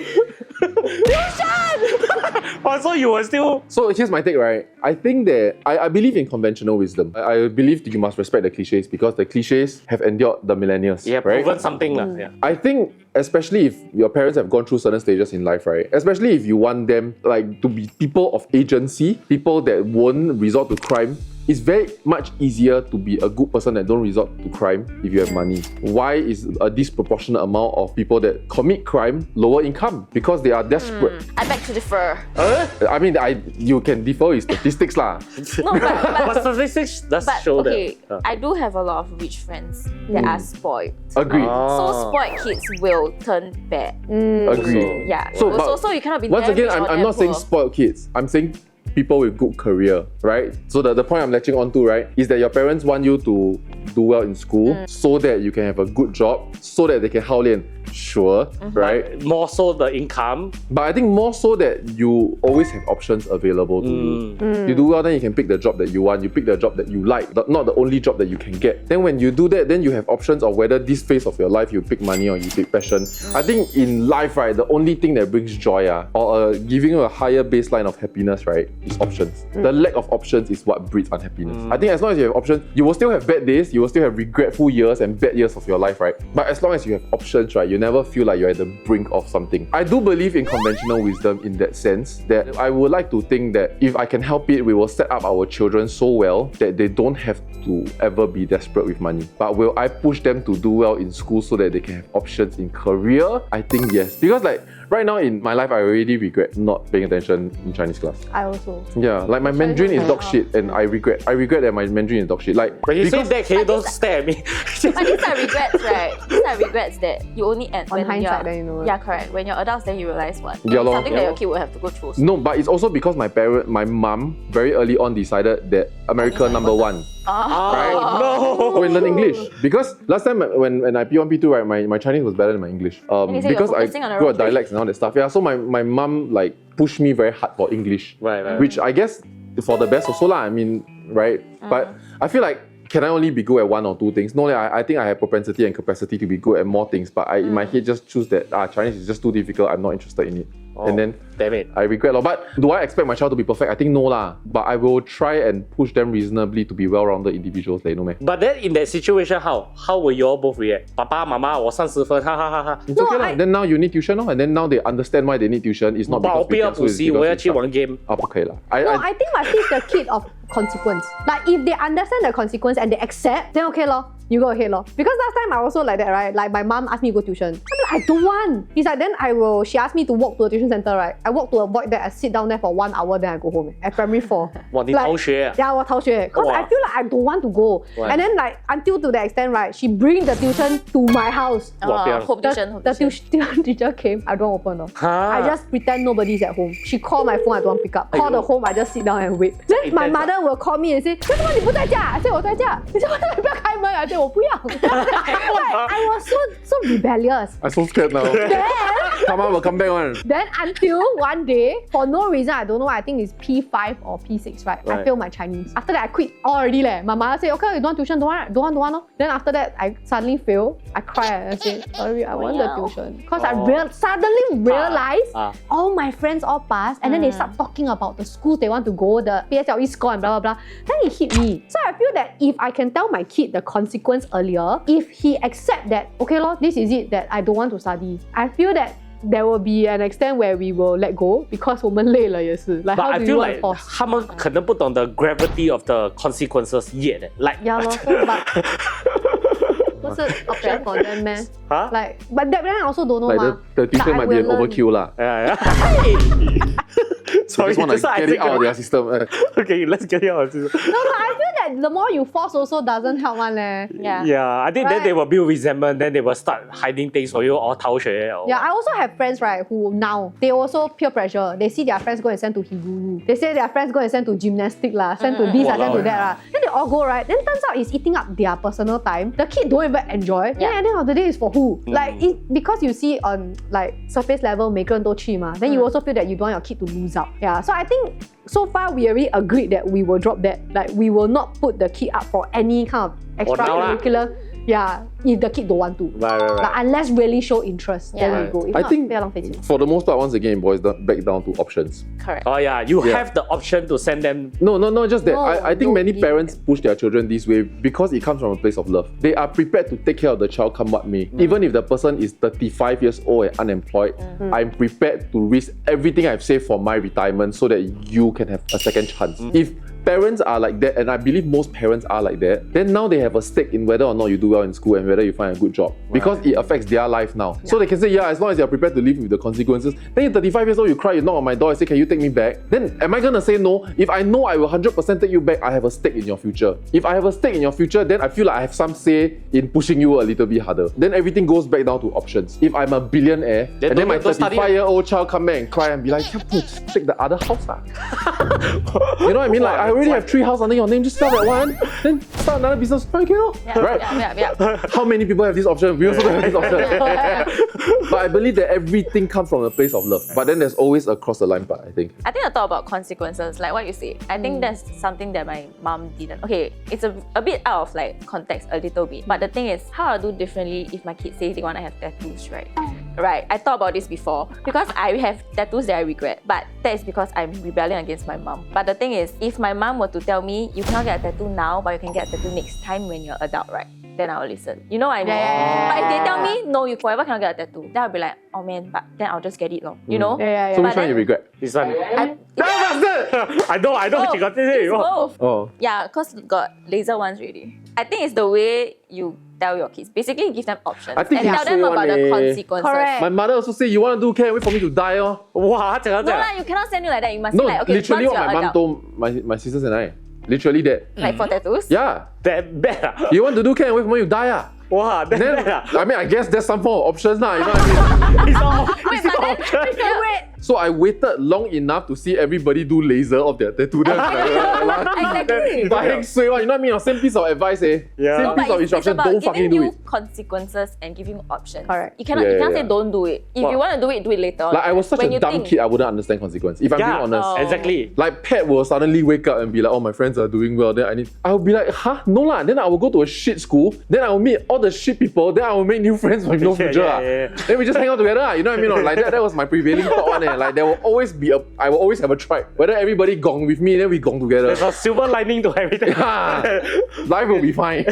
Oh, so you were still... So here's my take, right? I think that I believe in conventional wisdom. I believe that you must respect the cliches because the cliches have endured the millennials. Yeah, right? proven something lah. Yeah. I think especially if your parents have gone through certain stages in life, right? Especially if you want them like to be people of agency, people that won't resort to crime. It's very much easier to be a good person that don't resort to crime if you have money. Why is a disproportionate amount of people that commit crime lower income? Because they are desperate. I beg to differ. I mean, you can differ with statistics lah. No, But statistics does but show okay, that. I do have a lot of rich friends that are spoiled. Agreed. So spoiled kids will turn bad. Agreed. Yeah. So, but so you cannot be once very again, rich or I'm damn not saying poor. spoiled kids. I'm saying people with good career, right? So the point I'm latching on to, right, is that your parents want you to do well in school so that you can have a good job, so that they can haolian. Sure, right? More so the income. But I think more so that you always have options available to you. You do well, then you can pick the job that you want. You pick the job that you like, not the only job that you can get. Then when you do that, then you have options of whether this phase of your life you pick money or you pick passion. I think in life, right, the only thing that brings joy or giving you a higher baseline of happiness, right, is options. The lack of options is what breeds unhappiness. I think as long as you have options, you will still have bad days, you will still have regretful years and bad years of your life, right? But as long as you have options, right, you never feel like you're at the brink of something. I do believe in conventional wisdom in that sense, that I would like to think that if I can help it, we will set up our children so well that they don't have to ever be desperate with money. But will I push them to do well in school so that they can have options in career? I think yes. Because like right now in my life, I already regret not paying attention in Chinese class. I also. Yeah, like my Mandarin is dog shit and I regret that my Mandarin is dog shit. Like When you say because that, can you don't stare at me? But these are regrets, right? These are regrets that you only when hindsight you're, then you know. Yeah, correct. When you're adults, then you realize what. Yeah, lor. Something that your kid will have to go through. no, but it's also because my mum very early on decided that America number one. No. Go and learn English. Because last time when I P1, P2, right, my Chinese was better than my English. you say Because you're I focusing on the got wrong thing. dialects and all that stuff. Yeah, so my mum like pushed me very hard for English. Right. Which I guess for the best also lah. I mean, right? But I feel like can I only be good at one or two things? No, I think I have propensity and capacity to be good at more things. But I in my head just choose that Chinese is just too difficult. I'm not interested in it. And then Damn it. I regret lot. But do I expect my child to be perfect? I think no lah. But I will try and push them reasonably to be well-rounded individuals. Like, no meh. But then in that situation, how will you all both react? Papa, mama, 我30分, ha ha ha ha. It's okay lah. Then now you need tuition, and then now they understand why they need tuition. It's not But because 我不要补习，我要去玩 game. 不可以啦。No, I think must teach the kid of consequence. Like if they understand the consequence and they accept, then okay lor, you go ahead lor. Because last time I also like that, right? Like my mom asked me to go tuition. I'm like, I don't want. He's like, then she asked me to walk to a tuition center, right? I walk to avoid that, I sit down there for 1 hour, then I go home at primary 4. 哇，你逃学啊？ Yeah, 我逃学. Because I feel like I don't want to go. Why? And then like until to the extent, right, she bring the tuition to my house. Home tuition, home The tuition. tuition teacher came, I don't open. I just pretend nobody's at home. She called my phone, I don't want pick up. Call the home, I just sit down and wait. Then my mother will call me and say, 为什么你不在家? I say 我在家. 你说为什么你不要开门? I say 我不要. Like, I was so rebellious. I'm so scared now. Then Mama will come back one. Then until one day, for no reason, I don't know, I think it's P5 or P6, right? I Right. failed my Chinese. After that, I quit already leh. My mother said, okay, you don't want tuition, don't want. No. Then after that, I suddenly failed. I cried and I said, sorry, I want the tuition. Because I suddenly realized all my friends all passed and then they start talking about the schools they want to go, the PSLE score and blah, blah, blah. Then it hit me. So I feel that if I can tell my kid the consequence earlier, if he accept that, okay lor, this is it, that I don't want to study, I feel that there will be an extent where we will let go because 我们累了也是. Like But how I do feel you like want to force? 他们可能不懂 the gravity of the consequences yet. Like Yeah lor, so but 不是 option for them man. Huh? Like, but that then I also don't know Like ma. the tuition But I might be an will learn. overkill lah. yeah. They Sorry, just want to just get it out of their system. Okay, let's get it out of this. No, but I feel that the more you force also doesn't help one leh. Yeah. Yeah, I think then Right. they will build resentment, then they will start hiding things for you or 逃学 or Yeah, I also have friends, right, who now, they also peer pressure. They see their friends go and send to Higuru. They say their friends go and send to gymnastic lah, send to this, send to that lah. Then they all go, right? Then turns out it's eating up their personal time. The kid don't even enjoy. Yeah. Then at the end of the day, it's for who? Like, because you see on like surface level, 每个人都去嘛, then you also feel that you don't want your kid to lose out. Yeah, so I think so far we already agreed that we will drop that. Like, we will not put the kid up for any kind of For now lah. extracurricular. Yeah, if the kid don't want to. Right. Like, unless really show interest, then Yeah. we go. If I not, think 不要浪费钱. for the most part, once again, it boils back down to options. Correct. Oh yeah, you Yeah. have the option to send them. No, just that. No, I think don't many give parents push their children this way because it comes from a place of love. They are prepared to take care of the child come what may. Even if the person is 35 years old and unemployed, I'm prepared to risk everything I've saved for my retirement so that you can have a second chance. If parents are like that, and I believe most parents are like that, then now they have a stake in whether or not you do well in school and whether you find a good job. Because it affects their life now. So they can say, yeah, as long as you're prepared to live with the consequences. Then you're 35 years old, you cry, you knock on my door and say, can you take me back? Then am I gonna say no? If I know I will 100% take you back, I have a stake in your future. If I have a stake in your future, then I feel like I have some say in pushing you a little bit harder. Then everything goes back down to options. If I'm a billionaire, Then and then my don't study. 35-year-old child come back and cry and be like, take the other house. You know what I mean? Like, I already have 3 houses under your name, just sell that one, then start another business. Okay, right? Yeah. How many people have this option? We also don't have this option. But I believe that everything comes from a place of love. But then there's always a cross the line part, I think. I think I thought about consequences, like what you say. I think that's something that my mom didn't. Okay, it's a bit out of like context a little bit. But the thing is, how I do differently if my kids say they want to have tattoos, right? Right, I thought about this before. Because I have tattoos that I regret. But that is because I'm rebelling against my mom. But the thing is, if my mom were to tell me, you cannot get a tattoo now, but you can get a tattoo next time when you're adult, right? Then I will listen. You know what I mean? Yeah. But if they tell me, no, you forever cannot get a tattoo, then I'll be like, oh man, but then I'll just get it, lor. You know? Yeah. So But which one you then- regret? This one. I I know. She got this. both. Oh. Yeah, because got laser ones already. I think it's the way you tell your kids. Basically, give them options I think and it's tell them so about the one, eh. consequences. Correct. My mother also say, you want to do can wait for me to die, oh. Wow, No lah, you cannot send you like that. You must No, say like, okay, literally once what you're my mom adult, told my sisters and I. Literally that. like for tattoos. Yeah. that bad. You want to do can wait for me to die, ah. Wow, that Then, bad. I mean, I guess there's some form of options now, you know what I mean? It's all. Wait, but then, wait. So I waited long enough to see everybody do laser of their tattoo. Then I was like, Exactly. but heng suay one, you know what I mean? Same piece of advice, eh? Yeah. Same No, piece but of it's instruction, about don't fucking giving do you it. consequences and giving you options. Correct. You cannot, Yeah, you can't yeah. say don't do it. If you want to do it later. Like, I was such when a you dumb think, kid, I wouldn't understand consequence. If I'm being Yeah, honest. exactly. Like, Pat will suddenly wake up and be like, oh, my friends are doing well, then I'll be like, huh? No lah. Then I will go to a shit school, then I will meet all the shit people, then I will make new friends with no future. Yeah. Then we just hang out together, you know what I mean? Or like that was my prevailing thought one. Like, there will always be I will always have a tribe. Whether everybody gong with me, then we gong together. There's a silver lining to everything. Life will be fine.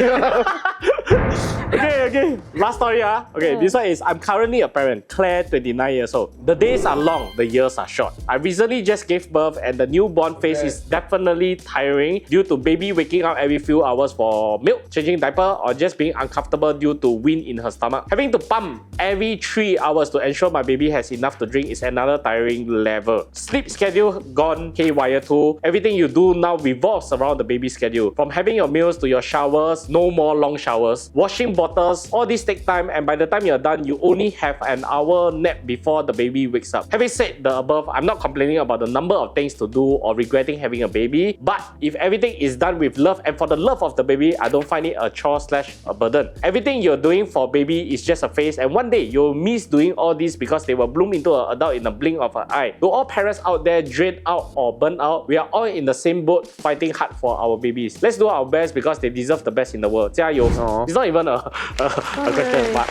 Okay. Last story, Okay, this one is I'm currently a parent, Claire, 29 years old. The days are long, the years are short. I recently just gave birth and the newborn phase is definitely tiring due to baby waking up every few hours for milk, changing diaper, or just being uncomfortable due to wind in her stomach. Having to pump every 3 hours to ensure my baby has enough to drink is another tiring level. Sleep schedule gone haywire too. Everything you do now revolves around the baby schedule. From having your meals to your showers, no more long showers, washing bottles, all these take time, and by the time you're done, you only have an hour nap before the baby wakes up. Having said the above, I'm not complaining about the number of things to do or regretting having a baby, but if everything is done with love and for the love of the baby, I don't find it a chore / a burden. Everything you're doing for baby is just a phase, and one day you'll miss doing all this because they will bloom into an adult in the blink of an eye. To all parents out there drained out or burnt out, we are all in the same boat fighting hard for our babies. Let's do our best because they deserve the best in the world. 加油. It's not even a question, but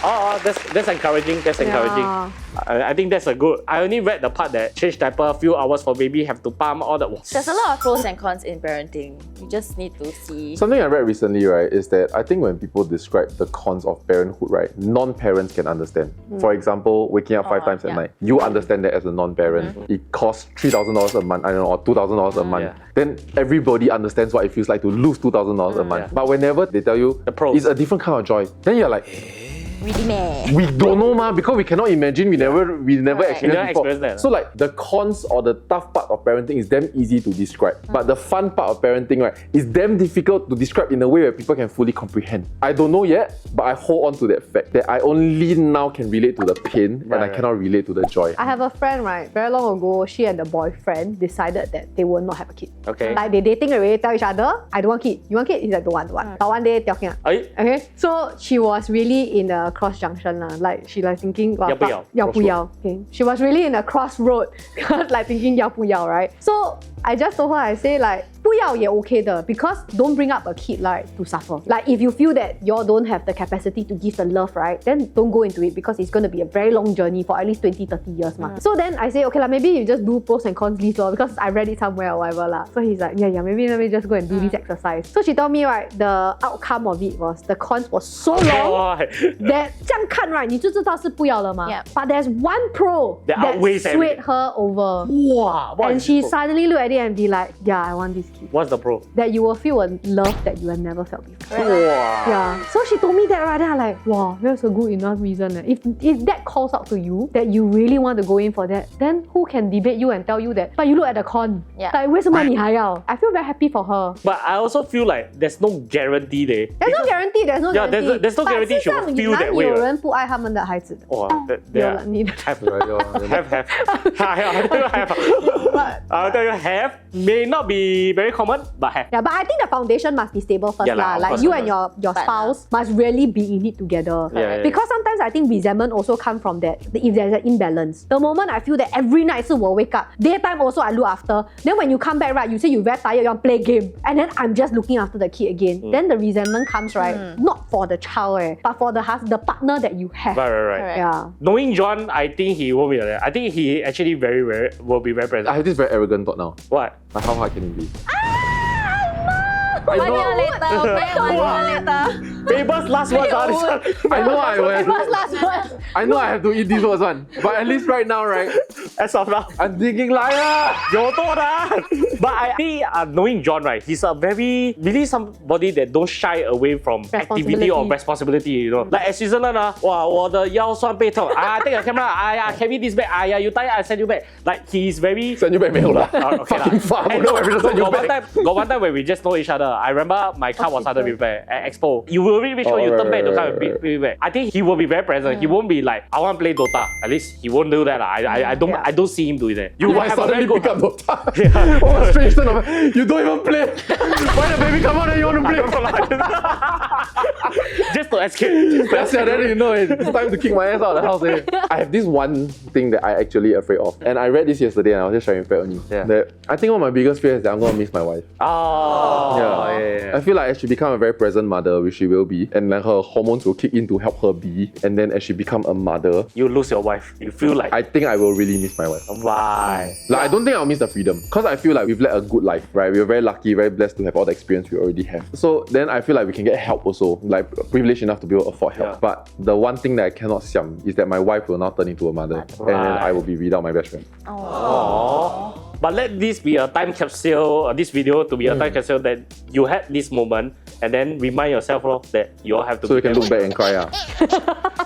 that's encouraging. That's encouraging. I think that's a good. I only read the part that change diaper a few hours for baby, have to pump all that. There's a lot of pros and cons in parenting. You just need to see. Something I read recently, right, is that I think when people describe the cons of parenthood, right, non-parents can understand. For example, waking up 5 times at night. You understand that as a non-parent. It costs $3,000 a month, I don't know, or $2,000 a month. Then everybody understands what it feels like to lose $2,000 a month. But whenever they tell you the pros, it's a different kind of joy, then you're like, really meh. we don't know because we cannot imagine, we never experienced before. That. So like the cons or the tough part of parenting is damn easy to describe. But the fun part of parenting, right, is damn difficult to describe in a way where people can fully comprehend. I don't know yet, but I hold on to that fact that I only now can relate to the pain and I cannot relate to the joy. I have a friend, right, very long ago, she and the boyfriend decided that they will not have a kid. Okay. Like they dating already, tell each other, I don't want kid. You want kid? He's like, don't want. But one day, talking. Okay. So she was really in a cross junction. Like she like thinking, 要不要？ 要不要? Okay. She was really in a crossroad, like thinking 要不要, right? So I just told her, I say like, 不要也 okay 的 because don't bring up a kid like to suffer. Like if you feel that you don't have the capacity to give the love, right, then don't go into it because it's going to be a very long journey for at least 20-30 years. So then I say, okay, maybe you just do pros and cons list because I read it somewhere or whatever. So he's like, yeah, maybe let me just go and do this exercise. So she told me, right, the outcome of it was the cons was so long that 这样看 right, 你就知道是不要了嘛. But there's one pro that swayed her over. Wow, and she suddenly look at it and be like, yeah, I want this kid. What's the pro? That you will feel a love that you have never felt before. Wow. Yeah. So she told me that, right? Then I'm like, wow, that's a good enough reason. If that calls out to you, that you really want to go in for that, then who can debate you and tell you that? But you look at the con. Like, 为什么你还要? I feel very happy for her. But I also feel like there's no guarantee there. There's no guarantee. There's no guarantee. There's no guarantee she will feel that way. 有人不爱他们的孩子的。Oh, have. I'll tell you, have may not be very common, but have. Yeah, but I think the foundation must be stable first. Like you and your spouse must really be in it together. Because sometimes I think resentment also comes from that. If there's an imbalance. The moment I feel that every night so will wake up, daytime also I look after. Then when you come back, right, you say you're very tired, you want to play game. And then I'm just looking after the kid again. Then the resentment comes, right? Not for the child, but for the partner that you have. Right. Yeah. Knowing John, I think he won't be like that. I think he actually will be very present. I have this very arrogant thought now. What? Like, how hard can it be? One year later, okay, 1 year later. Famous last words. I know I know I have to eat this first one. But at least right now, right? As of now, I'm thinking liar. But I think knowing John, right, he's a really somebody that don't shy away from activity or responsibility, you know. Like at Switzerland, 我的腰酸背痛 take a camera, carry this back, you tired, I send you back. Like he's very send you back 没有啦 fucking far. Got one time when we just know each other. I remember my car was under repair at Expo. You will really make sure you turn back to come and be back. I think he will be very present. He won't be like, I want to play Dota. At least he won't do that. I don't see him doing that. You might suddenly pick up Dota. What a strange turn of it. You don't even play. Why the baby come out and you want to play? Just to escape. Then you know it's time to kick my ass out of the house. I have this one thing that I actually afraid of. And I read this yesterday and I was just sharing it only. That I think one of my biggest fears is that I'm going to miss my wife. Oh. Yeah. I feel like I should become a very present mother, which she will be. And and then her hormones will kick in to help her be. And then as she become a mother, You lose your wife. You feel like I think I will really miss my wife. why? Like, I don't think I'll miss the freedom because I feel like we've led a good life, right? We're very lucky, very blessed to have all the experience we already have. So then I feel like we can get help also, like privileged enough to be able to afford help. Yeah. But the one thing that I cannot siam is that my wife will now turn into a mother, and then I will be without my best friend. Aww. But let this be a time capsule, this video to be a time capsule that you had this moment and then remind yourself that you all have to So be you can there. look back and cry.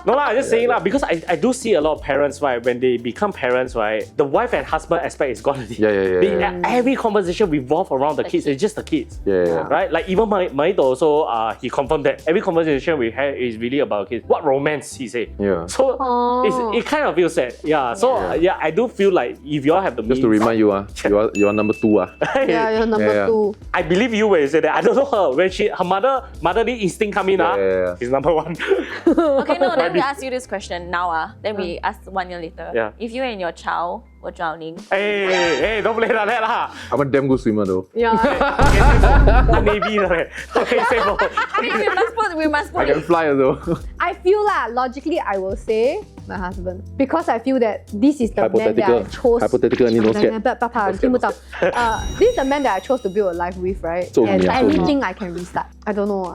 No lah, I'm just saying lah, because I do see a lot of parents, right, when they become parents, right, the wife and husband aspect is gone. Yeah. Every conversation revolve around the kids, it's just the kids. Yeah. Right? Like even Maito also, he confirmed that every conversation we have is really about kids. What romance, he said. Yeah. So it kind of feels sad. Yeah. So yeah, I do feel like if you all have the Just means, to remind you, you are number 2. Yeah, you're number 2. I believe you when you say that. I don't know her. When her motherly instinct come in, she's number 1. Okay, no, then we ask you this question now. Then we ask 1 year later. Yeah. If you and your child were drowning, Hey, don't play like that lah. I'm a damn good swimmer though. Yeah. Navy lah. Okay, say more. we must put I can fly though. I feel logically I will say my husband because I feel that this is the man that I chose. Hypothetical,你 don't scared. This is the man that I chose to build a life with, right? So and me, so me. anything I can restart. I don't know.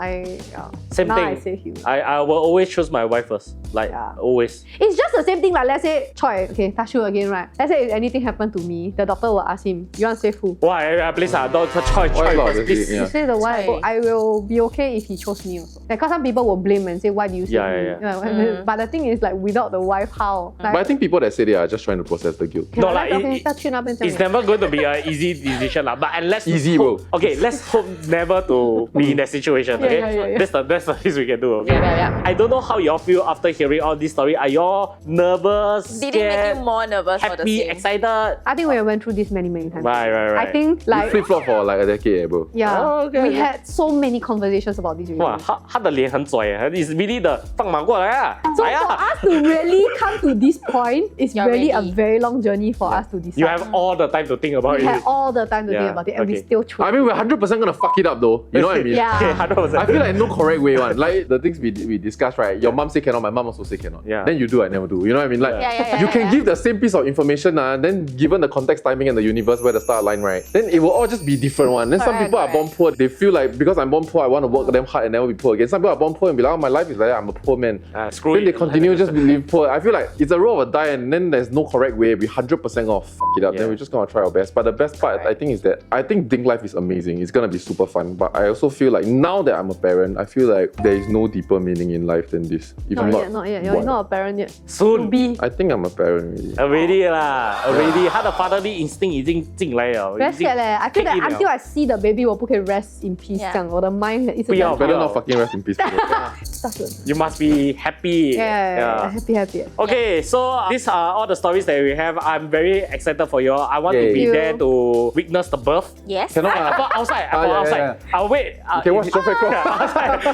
Same now thing. I say him. I will always choose my wife first. Like always. It's just the same thing. Like let's say Choi, okay, touch you again, right? Let's say if anything happened to me, the doctor will ask him, "You want to save who?" Why? Please, don't choice Why not? first, please. Yeah. He say the wife. Choi. I will be okay if he chose me also. Because some people will blame and say, "Why do you save me?" Yeah. But the thing is, like without the wife, how? Like, But I think people that say they are just trying to process the guilt. No, like, it's never going to be an easy decision lah. But unless Easy, hope, bro. okay, let's hope never to be in that situation. Okay, Yeah. that's the least we can do. Okay, Yeah. I don't know how y'all feel after hearing all this story. Are y'all nervous, Did it make scared, you more nervous for the happy, same? excited? I think we went through this many times. Right. I think We like flip-flop for like a decade, bro. yeah, Oh, okay, we okay. had so many conversations about this. 哇，他的脸很拽耶，is really the 放马过来啊， So 来 for 啊 us to really come to this point, it's You're really ready. a very long journey for us to decide. You have all the time to think about we it. had all the time to think Yeah, about it, and we okay. still chose. I mean, we're 100% gonna fuck it up though. You know what I mean? Yeah. Okay, 100%. I feel like no correct way one. Like the things we discussed, right? Your mom say cannot, my mom also say cannot. Yeah. Then you do, I never do. You know what I mean? Like Yeah. you can give the same piece of information, then given the context, timing, and the universe where the star line, right? Then it will all just be different one. Then some Correct, people are born poor. They feel like because I'm born poor, I want to work damn hard and never be poor again. Some people are born poor and be like, oh, my life is like that. I'm a poor man. Screw Then it. they continue just believe poor. I feel like it's a roll of a die, and then there's no correct way. We 100% gonna fuck it up. Yeah. Then we're just gonna try our best. But the best part, I think, is that I think Ding life is amazing. It's gonna be super fun. But I also feel like now that I'm a parent, I feel like there is no deeper meaning in life than this. If not yet. You're what? not a parent yet. Soon. Be I think I'm a parent really. Already 啦，already，他的 fatherly instinct 已经进来了。 very scared 嘞。I feel that kick in until I see the baby, 我不可以 rest in peace Yeah. 这样，我的 mind 一直不要 Better not fucking rest in peace. bro. You must be happy. Yeah, happy. Okay, so these are all the stories that we have. I'm very excited for you all. I want to be Yay. there to witness the birth. Yes. Cannot I thought outside. I thought yeah, outside. yeah. I'll wait. You can watch Perfect Crop. outside.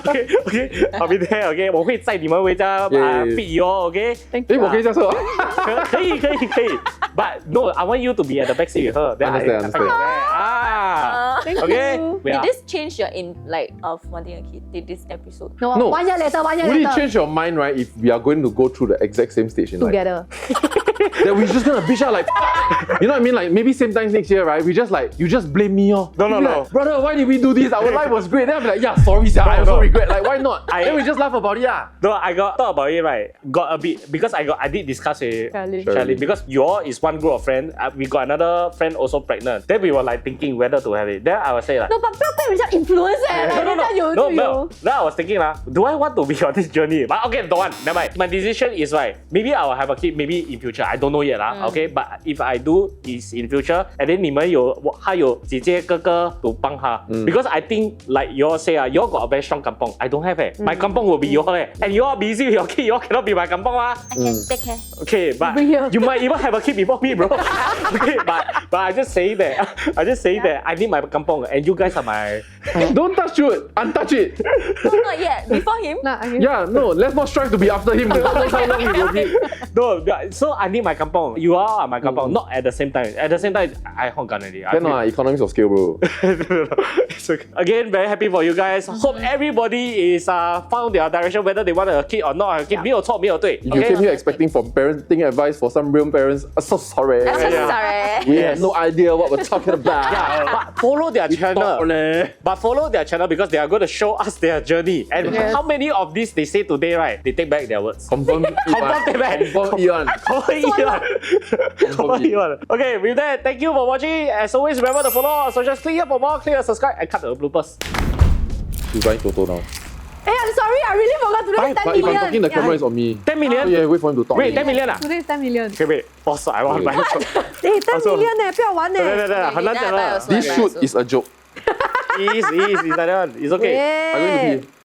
Okay. I'll be there. Okay. 我会在你们回家 Yeah. feed you all. Okay. Thank 诶， you. 我可以这样说。可以。But no, I want you to be at the back seat with her. Then Understand. Thank Okay. you. Yeah. Did this change your of wanting a kid? Did this episode? No, No. 1 year later, 1 year Would it later. change your mind, right, if we are going to go through the exact same stage in life? Together. That we're just gonna bitch out like, you know what I mean? Like maybe same time next year, right? We just like, you just blame me, oh. No, You be no. like, brother, why did we do this? Our life was great. Then I'm like, yeah, sorry, sir. I also regret. Like, why not? Then we just laugh about it, yeah. No, I got thought about it, right? Got a bit because I did discuss with Charlie. Charlie because you all is one group of friends. We got another friend also pregnant. Then we were like thinking whether to have it. Then I was say like, No, but 不要被人家 influence 哎，人家有就有。 Then I was thinking do I want to be on this journey? But okay, don't want. Never mind. My decision is right. Maybe I will have a kid. Maybe in future. I don't know yet Okay, but if I do is in future, and then 你们还有姐姐哥哥 to 帮他 because I think like you all say you all got a very strong kampong. I don't have My kampong will be you all and you all busy with your kid. You all cannot be my kampong I can take care. Okay, but Bring here. you might even have a kid before me, bro. Okay, but I just say that I need my kampong and you guys are my. Don't touch it. Untouch it. No, not yet. Before him. Nah, okay. Yeah, no, let's not strive to be after him. That's how long it will be. No, so I need my kampong. You all are my kampong, not at the same time. At the same time, I hong gan already. I Cannot, economics of scale, bro. Again, very happy for you guys. Hope everybody is found their direction, whether they want a kid or not. Okay, 没有错，没有对。 If you came here expecting from parenting advice for some real parents, I'm so sorry. I'm so Yeah. sorry. We have no idea what we're talking about. Yeah, but follow their channel. But follow their channel because they are going to show us their journey. And how many of these they say today, right? They take back their words. Confirm take back. Confirm Ian. Okay, with that, thank you for watching. As always, remember to follow our socials. Click here for more, click subscribe, and cut the bloopers. She's buying Toto now. Hey, I'm sorry, I really forgot today is 10 But if million. I'm talking, the camera is on me. 10 million? Oh, yeah, wait for him to talk. Wait, 10 million ah? Today is 10 million. Okay, wait. Pause. I want to buy. 哎，10 million 呢，不要玩呢。对，很难讲了。 This shoot is a joke. Easy, it's like that one. It's okay. Yeah. I'm going to pee.